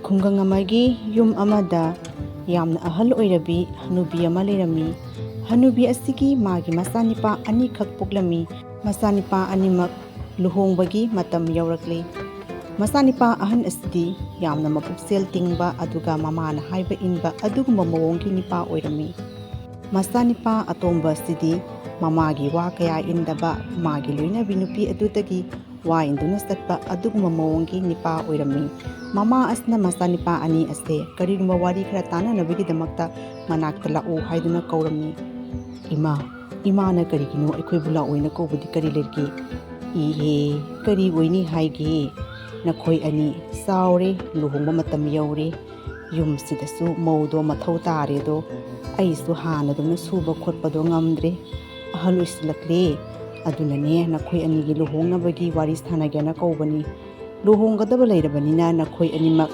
ꯈꯨꯡꯒꯪ ꯑꯃꯒꯤ ꯌꯨꯝ ꯑꯃꯗ ꯌꯥꯝꯅ ꯑꯍꯜ ꯑꯣꯏꯔꯕꯤ ꯍꯅꯨꯕꯤ ꯑꯃ ꯂꯩꯔꯝꯃꯤ. ꯍꯅꯨꯕꯤ ꯑꯁꯤꯒꯤ ꯃꯥꯒꯤ ꯃꯆꯥꯅꯤꯄꯥ ꯑꯅꯤꯈꯛ ꯄꯣꯛꯂꯝꯃꯤ. ꯃꯆꯥꯅꯤꯄꯥ ꯑꯅꯤꯃꯛ ꯂꯨꯍꯣꯡꯕꯒꯤ ꯃꯇꯝ ꯌꯧꯔꯛꯂꯦ. ꯃꯆꯥꯅꯤꯄꯥ ꯑꯍꯟ ꯑꯁꯤꯗꯤ ꯌꯥꯝꯅ ꯃꯄꯨꯛꯆꯦꯜ ꯇꯤꯡꯕ ꯑꯗꯨꯒ ꯃꯃꯥꯅ ꯍꯥꯏꯕ ꯏꯟꯕ ꯑꯗꯨꯒꯨꯝꯕ ꯃꯑꯣꯡꯒꯤ ꯅꯤꯄꯥ ꯑꯣꯏꯔꯝꯃꯤ. ꯃꯆꯥꯅꯤꯄꯥ ꯑꯇꯣꯝꯕ ꯑꯁꯤꯗꯤ ꯃꯃꯥꯒꯤ ꯋꯥ ꯀꯌꯥ ꯏꯟꯗꯕ, ꯃꯥꯒꯤ ꯂꯣꯏꯅꯕꯤ ꯅꯨꯄꯤ ꯑꯗꯨꯗꯒꯤ ꯋꯥ ꯏꯟꯗꯨꯅ ꯆꯠꯄ ꯑꯗꯨꯒꯨꯝꯕ ꯃꯑꯣꯡꯒꯤ ꯅꯤꯄꯥ ꯑꯣꯏꯔꯝꯃꯤ. ꯃꯃꯥ ꯑꯁꯤꯅ ꯃꯆꯥꯅꯤꯄꯥ ꯑꯅꯤ ꯑꯁꯦ ꯀꯔꯤꯒꯨꯝꯕ ꯋꯥꯔꯤ ꯈꯔ ꯇꯥꯟꯅꯅꯕꯒꯤꯗꯃꯛꯇ ꯃꯅꯥꯛꯇ ꯂꯥꯛꯎ ꯍꯥꯏꯗꯨꯅ ꯀꯧꯔꯝꯃꯤ. ꯏꯃꯥꯅ ꯀꯔꯤꯒꯤꯅꯣ ꯑꯩꯈꯣꯏꯕꯨ ꯂꯥꯛꯑꯣꯏꯅ ꯀꯧꯕꯗꯤ ꯀꯔꯤ ꯂꯩꯒꯦ? ꯏꯍꯦ, ꯀꯔꯤ ꯑꯣꯏꯅꯤ ꯍꯥꯏꯒꯦ? ꯅꯈꯣꯏ ꯑꯅꯤ ꯆꯥꯎꯔꯦ, ꯂꯨꯍꯣꯡꯕ ꯃꯇꯝ ꯌꯧꯔꯦ, ꯌꯨꯝꯁꯤꯗꯁꯨ ꯃꯧꯗꯣ ꯃꯊꯧ ꯇꯥꯔꯦꯗꯣ. ꯑꯩꯁꯨ ꯍꯥꯟꯅꯗꯧꯅ ꯁꯨꯕ ꯈꯣꯠꯄꯗꯣ ꯉꯝꯗ꯭ರೆ, ꯑꯍꯜ ꯑꯣꯏꯁꯤꯜꯂꯛꯂꯦ. ꯑꯗꯨꯅꯅꯦ ꯅꯈꯣꯏ ꯑꯅꯤꯒꯤ ꯂꯨꯍꯣꯡꯅꯕꯒꯤ ꯋꯥꯔꯤ ꯁꯥꯟꯅꯒꯦꯅ ꯀꯧꯕꯅꯤ. ꯂꯨꯍꯣꯡꯒꯗꯕ ꯂꯩꯔꯕꯅꯤ나 ꯅꯈꯣꯏ ꯑꯅꯤꯃꯛ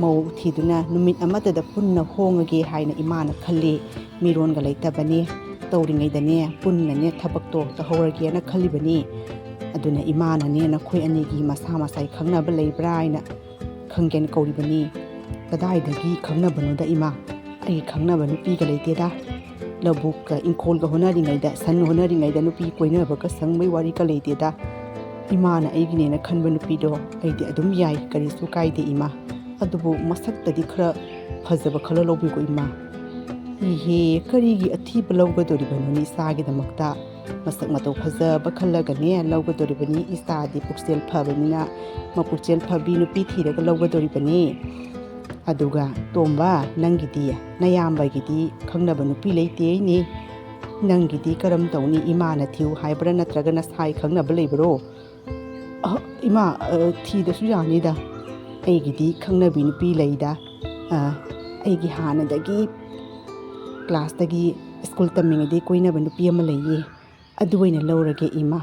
ꯃꯧ ꯊꯤꯗꯨꯅ ꯅꯨꯃꯤꯠ ꯑꯃꯠꯇꯗ ꯄꯨꯟꯅ ꯍꯣꯡꯉꯒꯦ ꯍꯥꯏꯅ ꯏꯃꯥꯅ ꯈꯜꯂꯤ. ꯃꯤꯔꯣꯟꯒ ꯂꯩꯇꯕꯅꯦ. ꯇꯧꯔꯤꯉꯩꯗꯅꯦ ꯄꯨꯟꯅꯅꯦ ꯊꯕꯛꯇꯣ ꯇꯧꯍꯧꯔꯒꯦꯅ ꯈꯜꯂꯤꯕꯅꯤ. ꯑꯗꯨꯅ ꯏꯃꯥꯅꯅꯦ ꯅꯈꯣꯏ ꯑꯅꯤꯒꯤ ꯃꯁꯥ ꯃꯁꯥꯏ ꯈꯪꯅꯕ ꯂꯩꯕ꯭ꯔꯥ ꯍꯥꯏꯅ ꯈꯪꯒꯦꯅ ꯀꯧꯔꯤꯕꯅꯤ. ꯀꯗꯥꯏꯗꯒꯤ ꯈꯪꯅꯕꯅꯣꯗ ꯏꯃꯥ? ꯑꯩ ꯈꯪꯅꯕ ꯅꯨꯄꯤꯒ ꯂꯩꯇꯦꯗ. ꯂꯧꯕꯨꯛꯀ ꯏꯪꯈꯣꯜꯒ ꯍꯣꯠꯅꯔꯤꯉꯩꯗ, ꯁꯟ ꯍꯣꯠꯅꯔꯤꯉꯩꯗ ꯅꯨꯄꯤ ꯀꯣꯏꯅꯕꯒ ꯁꯪꯕꯩ ꯋꯥꯔꯤꯒ ꯂꯩꯇꯦꯗ. 이마나 ꯑꯩꯒꯤꯅꯦꯅ ꯈꯟꯕ ꯅꯨꯄꯤꯗꯣ ꯑꯩꯗꯤ ꯑꯗꯨꯝ ꯌꯥꯏ, ꯀꯔꯤꯁꯨ ꯀꯥꯏꯗꯦ 이마. ꯑꯗꯨꯕꯨ ꯃꯁꯛꯇꯗꯤ ꯈꯔ ꯐꯖꯕ ꯈꯜꯂ ꯂꯧꯕꯤꯀꯣ 이마. 이해, ꯀꯔꯤꯒꯤ ꯑꯊꯤꯕ ꯂꯧꯒꯗꯣꯔꯤꯕꯅꯣꯅꯤ ꯏꯆꯥꯒꯤꯗꯃꯛꯇ? ꯃꯁꯛ ꯃꯇꯧ ꯐꯖꯕ ꯈꯜꯂꯒꯅꯦ ꯂꯧꯒꯗꯣꯔꯤꯕꯅꯤ. ꯏꯆꯥꯗꯤ ꯄꯨꯛꯆꯦꯜ ꯐꯕꯅꯤꯅ ꯃꯄꯨꯛꯆꯦꯜ ꯐꯕꯤ ꯅꯨꯄꯤ ꯊꯤꯔꯒ ꯂꯧꯒꯗꯣꯔꯤꯕꯅꯤ. ꯑꯗꯨꯒ ꯇꯣꯝꯕ, ꯅꯪꯒꯤꯗꯤ ꯅꯌꯥꯝꯕꯒꯤꯗꯤ ꯈꯪꯅꯕ ꯅꯨꯄꯤ ꯂꯩꯇꯦꯅꯦ. ꯅꯪꯒꯤꯗꯤ ꯀꯔꯝ ꯇꯧꯅꯤ? ꯏꯃꯥꯅ ꯊꯤꯌꯨ ꯍꯥꯏꯕ꯭ꯔꯥ ꯅꯠꯇ꯭ꯔꯒ ꯅꯁꯥꯏ ꯈꯪꯅꯕ ꯂꯩꯕ꯭ꯔꯣ? 이마, ꯊꯤꯗꯁꯨ ꯌꯥꯅꯤꯗ. ꯑꯩꯒꯤꯗꯤ ꯈꯪꯅꯕꯤ ꯅꯨꯄꯤ ꯂꯩꯗ. ꯑꯩꯒꯤ ꯍꯥꯟꯅꯗꯒꯤ ꯀ꯭ꯂꯥꯁꯇꯒꯤ ꯁ꯭ꯀꯨꯜ ꯇꯝꯃꯤꯉꯩꯗꯒꯤ ꯀꯣꯏꯅꯕ ꯅꯨꯄꯤ ꯑꯃ ꯂꯩꯌꯦ. ꯑꯗꯨ ꯑꯣꯏꯅ ꯂꯧꯔꯒꯦ 이마.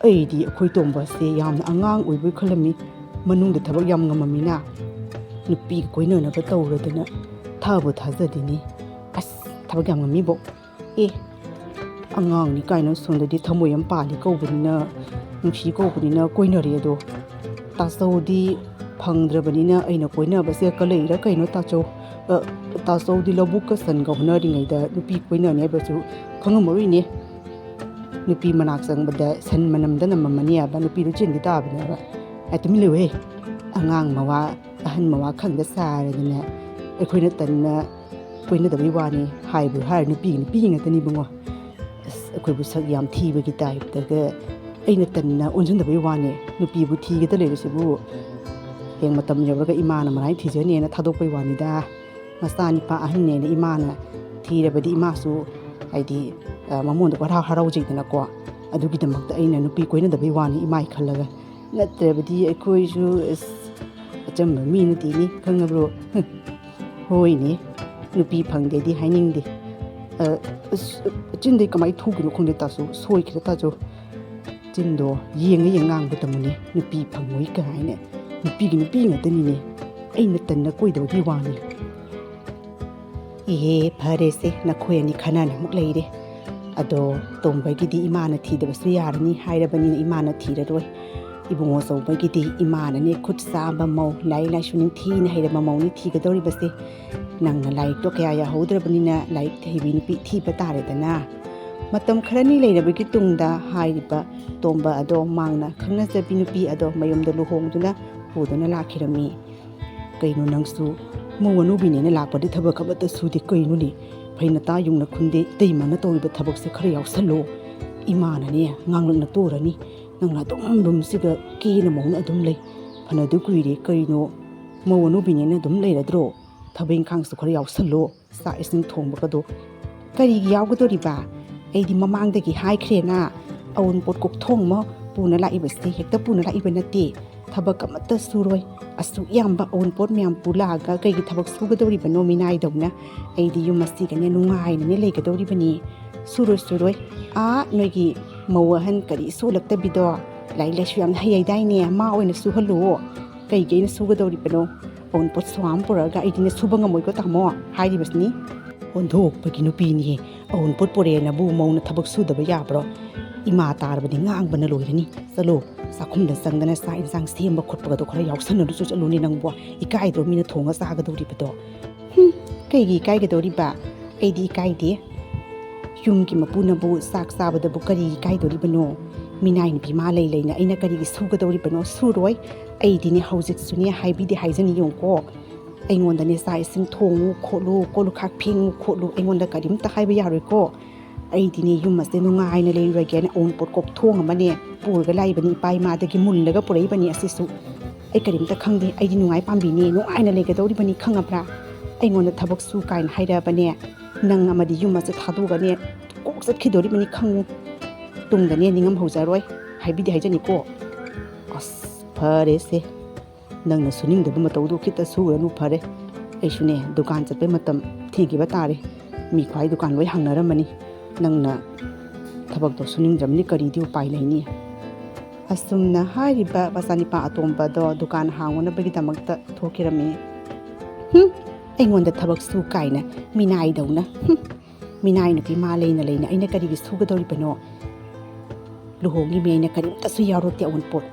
ꯑꯩꯗꯤ ꯑꯩꯈꯣꯏ ꯇꯣꯝꯕꯁꯦ ꯌꯥꯝꯅ ꯑꯉꯥꯡ ꯑꯣꯏꯕꯣꯏ ꯈꯜꯂꯝꯃꯤ. ꯃꯅꯨꯡꯗ ꯊꯕꯛ ꯌꯥꯝ ꯉꯝꯃꯝꯃꯤꯅ. ꯅꯨꯄꯤꯒ ꯀꯣꯏꯅꯅꯕ ꯇꯧꯔꯗꯅ ꯊꯥꯕꯨ ꯊꯥꯖꯗꯦꯅꯤ. ꯑꯁ, ꯊꯕꯛ ꯌꯥꯝ ꯉꯝꯃꯤꯕꯣ. ꯑꯉꯥꯡꯅꯤ ꯀꯥꯏꯅ ꯁꯣꯝꯗꯗꯤ ꯊꯃꯣꯏ ꯌꯥꯝ ꯄꯥꯜꯂꯤ ꯀꯧꯕꯅꯤꯅ, ꯅꯨꯡꯁꯤ ꯀꯧꯕꯅꯤꯅ ꯀꯣꯏꯅꯔꯦ. ꯑꯗꯣ ꯇꯥꯆꯧꯗꯤ ꯐꯪꯗ꯭ꯔꯕꯅꯤꯅ ꯑꯩꯅ ꯀꯣꯏꯅꯕꯁꯦ ꯀꯂꯩꯔ ꯀꯩꯅꯣ ꯇꯥꯆꯧ? ꯇꯥꯆꯧꯗꯤ ꯂꯧꯕꯨꯛꯀ ꯁꯟꯒ ꯍꯣꯠꯅꯔꯤꯉꯩꯗ ꯅꯨꯄꯤ ꯀꯣꯏꯅꯅꯤ ꯍꯥꯏꯕꯁꯨ ꯈꯪꯉꯝꯃꯔꯣꯏꯅꯦ. ꯅꯨꯄꯤ ꯃꯅꯥꯛ ꯆꯪꯕꯗ ꯁꯟ ꯃꯅꯝꯗ ꯅꯝꯃꯝꯃꯅꯤ ꯍꯥꯏꯕ, ꯅꯨꯄꯤꯗꯨ ꯆꯦꯟꯈꯤ ꯇꯥꯕꯅꯦꯕ. ꯇꯨꯃꯤꯟ ꯂꯩꯌꯨꯍꯦ. ꯑꯉꯥꯡ ꯃꯋꯥ ꯑꯍꯟ ꯃꯋꯥ ꯈꯪꯗ ꯆꯥꯔꯗꯅ ꯑꯩꯈꯣꯏꯅ ꯇꯟꯅ ꯀꯣꯏꯅꯗꯕꯩ ꯋꯥꯅꯤ. ꯍꯥꯏꯕꯨ ꯍꯥꯏꯔ ꯅꯨꯄꯤ ꯉꯥꯛꯇꯅꯤ ꯏꯕꯨꯡꯉꯣ. ꯑꯁ, ꯑꯩꯈꯣꯏꯕꯨ ꯁꯛ ꯌꯥꯝ ꯊꯤꯕꯒꯤ ꯇꯥꯏꯞꯇꯒ ꯑꯩꯅ ꯇꯟꯅ ꯑꯣꯟꯁꯤꯟꯗꯕꯩ ꯋꯥꯅꯤ. ꯅꯨꯄꯤꯕꯨ ꯊꯤꯒꯗ ꯂꯩꯔꯁꯤꯕꯨ ꯍꯌꯦꯡ ꯃꯇꯝ ꯌꯧꯔꯒ ꯏꯃꯥꯅ ꯃꯔꯥꯏ ꯊꯤꯖꯅꯦꯅ ꯊꯥꯗꯣꯛꯄꯩ ꯋꯥꯅꯤꯗ. ꯃꯆꯥꯅꯤꯄꯥ ꯑꯍꯟꯅꯦꯅ ꯏꯃꯥꯅ ꯊꯤꯔꯕꯗꯤ ꯏꯃꯥꯁꯨ ꯍꯥꯏꯗꯤ ꯃꯉꯣꯟꯗ ꯍꯔꯥꯎꯖꯩꯗꯅꯀꯣ. ꯑꯗꯨꯒꯤꯗꯃꯛꯇ ꯑꯩꯅ ꯅꯨꯄꯤ ꯀꯣꯏꯅꯗꯕꯩ ꯋꯥꯅꯤ ꯏꯃꯥꯏ ꯈꯜꯂꯒ. ꯅꯠꯇ꯭ꯔꯕꯗꯤ ꯑꯩꯈꯣꯏꯁꯨ ꯑꯆꯝꯕ ꯃꯤ ꯅꯠꯇꯦꯅꯤ, ꯈꯪꯉꯕ꯭ꯔꯣ? ꯍꯣꯏꯅꯦ, ꯅꯨꯄꯤ ꯐꯪꯗꯦꯗꯤ ꯍꯥꯏꯅꯤꯡꯗꯦ. ꯆꯤꯟꯗꯩ ꯀꯃꯥꯏꯅ ꯊꯣꯛꯈꯤꯅꯣ ꯈꯪꯗꯦ ꯇꯥꯆꯧ. ꯁꯣꯏꯈꯤꯔ ꯇꯥꯆꯧ. ꯆꯤꯟꯗꯣ ꯌꯦꯡꯉ ꯉꯥꯡꯕ ꯇꯝꯃꯨꯅꯦ. ꯅꯨꯄꯤ ꯐꯪꯉꯣꯏ ꯀꯥꯏꯅ. ꯅꯨꯄꯤꯒꯤ ꯅꯨꯄꯤ ꯉꯥꯛꯇꯅꯤꯅꯦ. ꯑꯩꯅ ꯇꯟꯅ ꯀꯣꯏꯗꯕꯒꯤ ꯋꯥꯅꯤ. ꯏꯍꯦ, ꯐꯔꯦꯁꯦ, ꯅꯈꯣꯏ ꯑꯅꯤ ꯈꯟꯅꯅꯃꯨꯛ ꯂꯩꯔꯦ. ꯑꯗꯣ ꯇꯣꯝꯕꯒꯤꯗꯤ ꯏꯃꯥꯅ ꯊꯤꯗꯕꯁꯨ ꯌꯥꯔꯅꯤ ꯍꯥꯏꯔꯕꯅꯤꯅ ꯏꯃꯥꯅ ꯊꯤꯔꯔꯣꯏ. 이봉호 ꯆꯧꯕꯒꯤꯗꯤ ꯏꯃꯥꯅꯅꯦ ꯈꯨꯠ ꯆꯥꯕ ꯃꯧ, ꯂꯥꯏꯔꯤꯛ ꯂꯥꯏꯁꯨ ꯅꯤꯡꯊꯤꯅ ꯍꯩꯔꯕ ꯃꯧꯅꯤ ꯊꯤꯒꯗꯧꯔꯤꯕꯁꯦ. ꯅꯪꯅ ꯂꯥꯏꯔꯤꯛꯇꯣ ꯀꯌꯥ ꯌꯥꯍꯧꯗ꯭ꯔꯕꯅꯤꯅ ꯂꯥꯏꯔꯤꯛ ꯍꯩꯕꯤ ꯅꯨꯄꯤ ꯊꯤꯕ ꯇꯥꯔꯦꯗꯅ. ꯃꯇꯝ ꯈꯔꯅꯤ ꯂꯩꯔꯕꯒꯤ ꯇꯨꯡꯗ ꯍꯥꯏꯔꯤꯕ ꯇꯣꯝꯕ ꯑꯗꯣ ꯃꯥꯡꯅ ꯈꯪꯅꯖꯕꯤ ꯅꯨꯄꯤ ꯑꯗꯣ ꯃꯌꯨꯝꯗ ꯂꯨꯍꯣꯡꯗꯨꯅ ꯄꯨꯗꯨꯅ ꯂꯥꯛꯈꯤꯔꯝꯃꯤ. ꯀꯩꯅꯣ ꯅꯪꯁꯨ ꯃꯧ ꯑꯅꯧꯕꯤꯅꯦꯅ ꯂꯥꯛꯄꯗꯤ ꯊꯕꯛ ꯑꯃꯠꯇ ꯁꯨꯗꯦ ꯀꯩꯅꯣꯅꯦ? ꯐꯩꯅꯇꯥ ꯌꯨꯡꯅ ꯈꯨꯟꯗꯦ. ꯏꯇꯩꯃꯅ ꯇꯧꯔꯤꯕ ꯊꯕꯛꯁꯦ ꯈꯔ ꯌꯥꯎꯁꯜꯂꯣ. ꯏꯃꯥꯅꯅꯦ ꯉꯥꯡꯂꯛꯅ ꯇꯣꯔꯅꯤ. ꯅꯪꯅ ꯑꯗꯨꯝ ꯔꯨꯝꯁꯤꯒ ꯀꯦꯅ ꯃꯧꯅ ꯑꯗꯨꯝ ꯂꯩ. ꯐꯅꯗꯨ ꯀꯨꯏꯔꯦ. ꯀꯩꯅꯣ ꯃꯧ ꯑꯅꯧꯕꯤꯅꯦꯅ ꯑꯗꯨꯝ ꯂꯩꯔꯗ꯭ꯔꯣ? ꯊꯕꯛ ꯏꯪꯈꯥꯡꯁꯨ ꯈꯔ ꯌꯥꯎꯁꯜꯂꯣ. ꯆꯥꯛ ꯏꯁꯤꯡ ꯊꯣꯡꯕꯒꯗꯣ. ꯀꯔꯤꯒꯤ ꯌꯥꯎꯒꯗꯣꯔꯤꯕ? ꯑꯩꯗꯤ ꯃꯃꯥꯡꯗꯒꯤ ꯍꯥꯏꯈ꯭ꯔꯦꯅ. ꯑꯎꯟꯄꯣꯠ ꯀꯣꯛꯊꯣꯡ ꯑꯃ ꯄꯨꯅ ꯂꯥꯛꯏꯕꯁꯦ ꯍꯦꯛꯇ ꯄꯨꯅ ꯂꯥꯛꯏꯕ ꯅꯠꯇꯦ. ꯊꯕꯛ ꯑꯃꯠꯇ ꯁꯨꯔꯣꯏ. ꯑꯁꯨꯛ ꯌꯥꯝꯕ ꯑꯎꯟꯄꯣꯠ ꯃꯌꯥꯝ ꯄꯨꯂꯥꯛꯑꯒ ꯀꯩꯒꯤ ꯊꯕꯛ ꯁꯨꯒꯗꯧꯔꯤꯕꯅꯣ ꯃꯤꯅꯥꯏꯗꯧꯅ? ꯑꯩꯗꯤ ꯌꯨꯝ ꯑꯁꯤꯒꯅꯦ ꯅꯨꯡꯉꯥꯏꯅꯅꯦ ꯂꯩꯒꯗꯧꯔꯤꯕꯅꯤ. ꯁꯨꯔꯣꯏ. ꯅꯣꯏꯒꯤ ꯃꯧ ꯑꯍꯟ ꯀꯔꯤ ꯁꯨꯂꯛꯇꯕꯤꯗꯣ ꯂꯥꯏꯔꯤꯛ ꯂꯥꯏꯁꯨ ꯌꯥꯝꯅ ꯍꯩꯗꯥꯏꯅꯦ. ꯃꯥ ꯑꯣꯏꯅ ꯁꯨꯍꯜꯂꯨꯑꯣ. ꯀꯩꯒꯤ ꯑꯩꯅ ꯁꯨꯒꯗꯧꯔꯤꯕꯅꯣ? ꯑꯎꯟꯄꯣꯠ ꯁ꯭ꯋꯥꯝ ꯄꯨꯔꯛꯑꯒ ꯑꯩꯗꯤꯅꯦ ꯁꯨꯕ ꯉꯝꯃꯣꯏꯀꯣ ꯇꯥꯃꯣ ꯍꯥꯏꯔꯤꯕꯁꯤꯅꯤ. ꯑꯣꯟꯊꯣꯛꯄꯒꯤ ꯅꯨꯄꯤꯅꯤꯍꯦ. ꯑꯎꯟꯄꯣꯠ ꯄꯨꯔꯛꯑꯦꯅꯕꯨ ꯃꯧꯅ ꯊꯕꯛ ꯁꯨꯗꯕ ꯌꯥꯕ꯭ꯔꯣ? Ima tarbani ngangbana loirani chalo sakhumda sangdana sa insang semba khutpaga do khara yawsanadu chu chaluni nangbo ikai do mina thonga saga do ribado kaigi kai ga do riba aidi kai de yumgi mapuna bu sak sabada bu kari kai do ribano minai ni bima lei leina aina kari gi suga do ribano suroi aidi ni haujik sunia haibi de haijani yongko aingonda ne sa ising thongu kholu kolu khak phing kholu aingonda karim ta haiba yaroi ko aidi ni yum mas de nungai na lei rage na on pot kokthong amane purga lai bani pai ma dagi mullaga purai bani asisu ai karim ta khangde aidi nungai pambi ni nungai na lega dori bani khangabra aingonda thabak su kain haira bane nang amadi yum mas thadu ga ne kok sat khidori bani khangu tungda ne ningam haujaroi haibi de haijani ko as phare se nang na suning da bama tawdu kita suranu phare ai shune dukan chatpe matam thegi ba tare mi khwai dukan loi hangnaramani nangna thabak do suning jamni kari di upai laini asumna hariba basanipa atomba do dukan hangona bagi damakta thokirami aingonda thabak su kaina minai dauna minai nupi ma leina leina aina kari gi suga dori bano luhongi me aina kari ta su yaro ti Ayunpot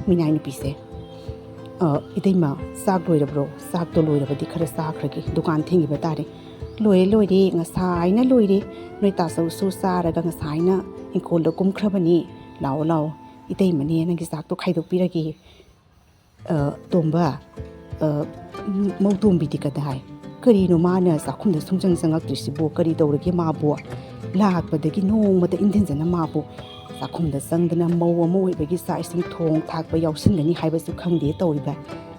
minai nupi se idaima sak loirabro sak to loirabadi khara sakragi dukan thingi ba tare loire ngasai na loire noi ta sau su saraga ngasai na inkol da kumkhrabani lao itei mane nangi sak to khaidok piragi tomba mautum bidi kadai kari no mana sakhum da sungjang sangak trisibo kari dawrage mabu lakpadagi nongmada indinjana mabu sakhum da sangdana mau amu oibagi sa ising thong thakba yawsingani haibasu khangde tawriba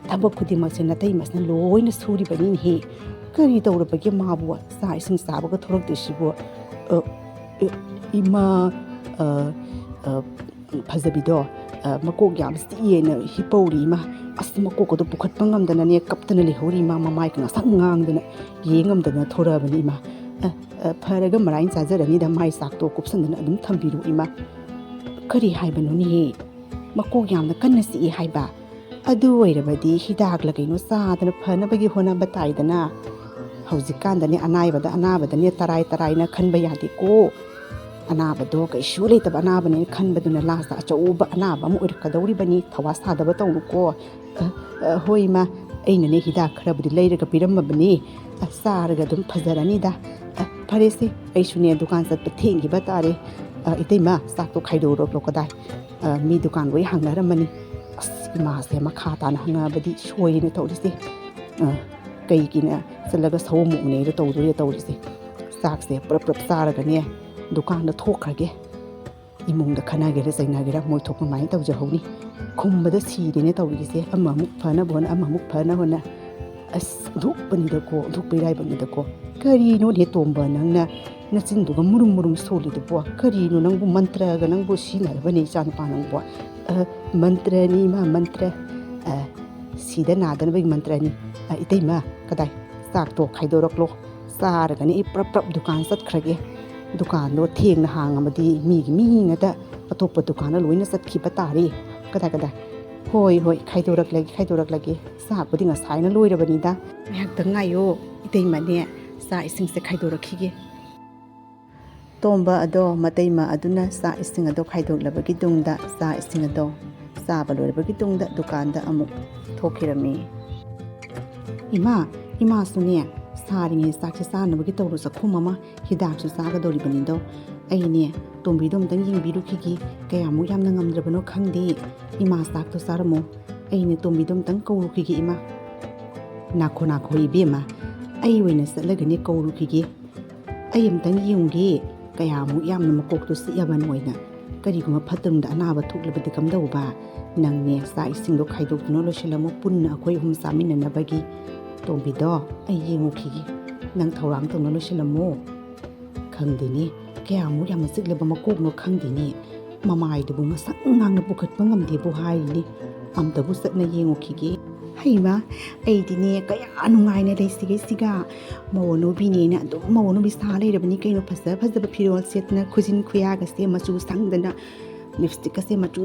thabak khudimak se natai masna loina suri bani hi kari tawrabagi mabu sa ising sabaga thorak trisibo ima fazabido makok yam stiena hipori ma asma ko do pukhat pangamdana ne kaptana lehori ma mamai ka sang ngangdana yengamdana thorabani ma pharaga marain chajarani da mai sak to kupsandana adum thambiru ima kari haibanu ni makok yamna kanna si haiba adu oirabadi hidak la kaino sadana phana bagi hona bataidana haujikan dane anabada ne tarai na khanba yadi ko anabado kai shule tab anabane khanbaduna lasta achauba anaba mu irkadawri bani thawa sadaba tawnu ko hoima aina ne hidak kharabudi leiraga piramabani asaraga dum phajarani da pharese aisune dukan sat pathengi batare iteima sakto khaido ro lokadai mi dukan loi hangnaramani ima se makha ta na hangabadi shoine tawrise kai kina salaga sawmuk ne ro tawduri tawrise sak se prap saraga ne dukan da thokrage imung da khanage ra zainage ra moi thokma mai tawja honi khumbada sire ne tawrise amamuk phana bon amamuk phana hona as dhuk pani da ko dhuk pirai bani da ko kari no ne tomba nangna nachin duga murum soli du bo kari no nangbu mantra ga nangbu sina bani chan pa nangbo mantra ni ma mantra sida nadan bagi mantra ni itei ma kadai sak to khaidorok lo sar ga ni prap dukan sat khrage dukan no theng na hang amadi mi ngada atopa dukan na loina sat khiba tari kadai hoi khaidorak lagi sa budi nga sai na loira bani da yak ta ngayo itei ma ne sa ising se khaidorak khige tomba ado mataima aduna sa ising ado khaidok labagi tungda sa ising ado sa balorabagi tungda dukanda amuk thokirami ima sunia saringe sakse sanabagi tawru sakhum mama hidak su saga dori banido aine tombi dom dang ying biru khigi kayamu yamna ngamdrabano khangde ima sak to saramo aine tombi dom dang kawru khigi ima nakho ibema ai wena salagane kawru khigi ayam dang yungge kayamu yamna makok to si yaban moina kariguma phatung da anaba thuklabadi kamdauba nangne sa isingdo khaidok no loselamo punna khoi hum samina nabagi tombido ai yengu khigi nang thawram tong no loselamo khangdini kayamu yamna sikleba makok no khangdini mamai du bunga sang ngangna pukhat pangamde bu haini amtabu satna yengu khigi haima ai dine kaya anungai ne siga mawono bine na do mawono bi sa leirabani kaino phasa phirol setna khujin khuya ga se machu sangdana lipstick ka se machu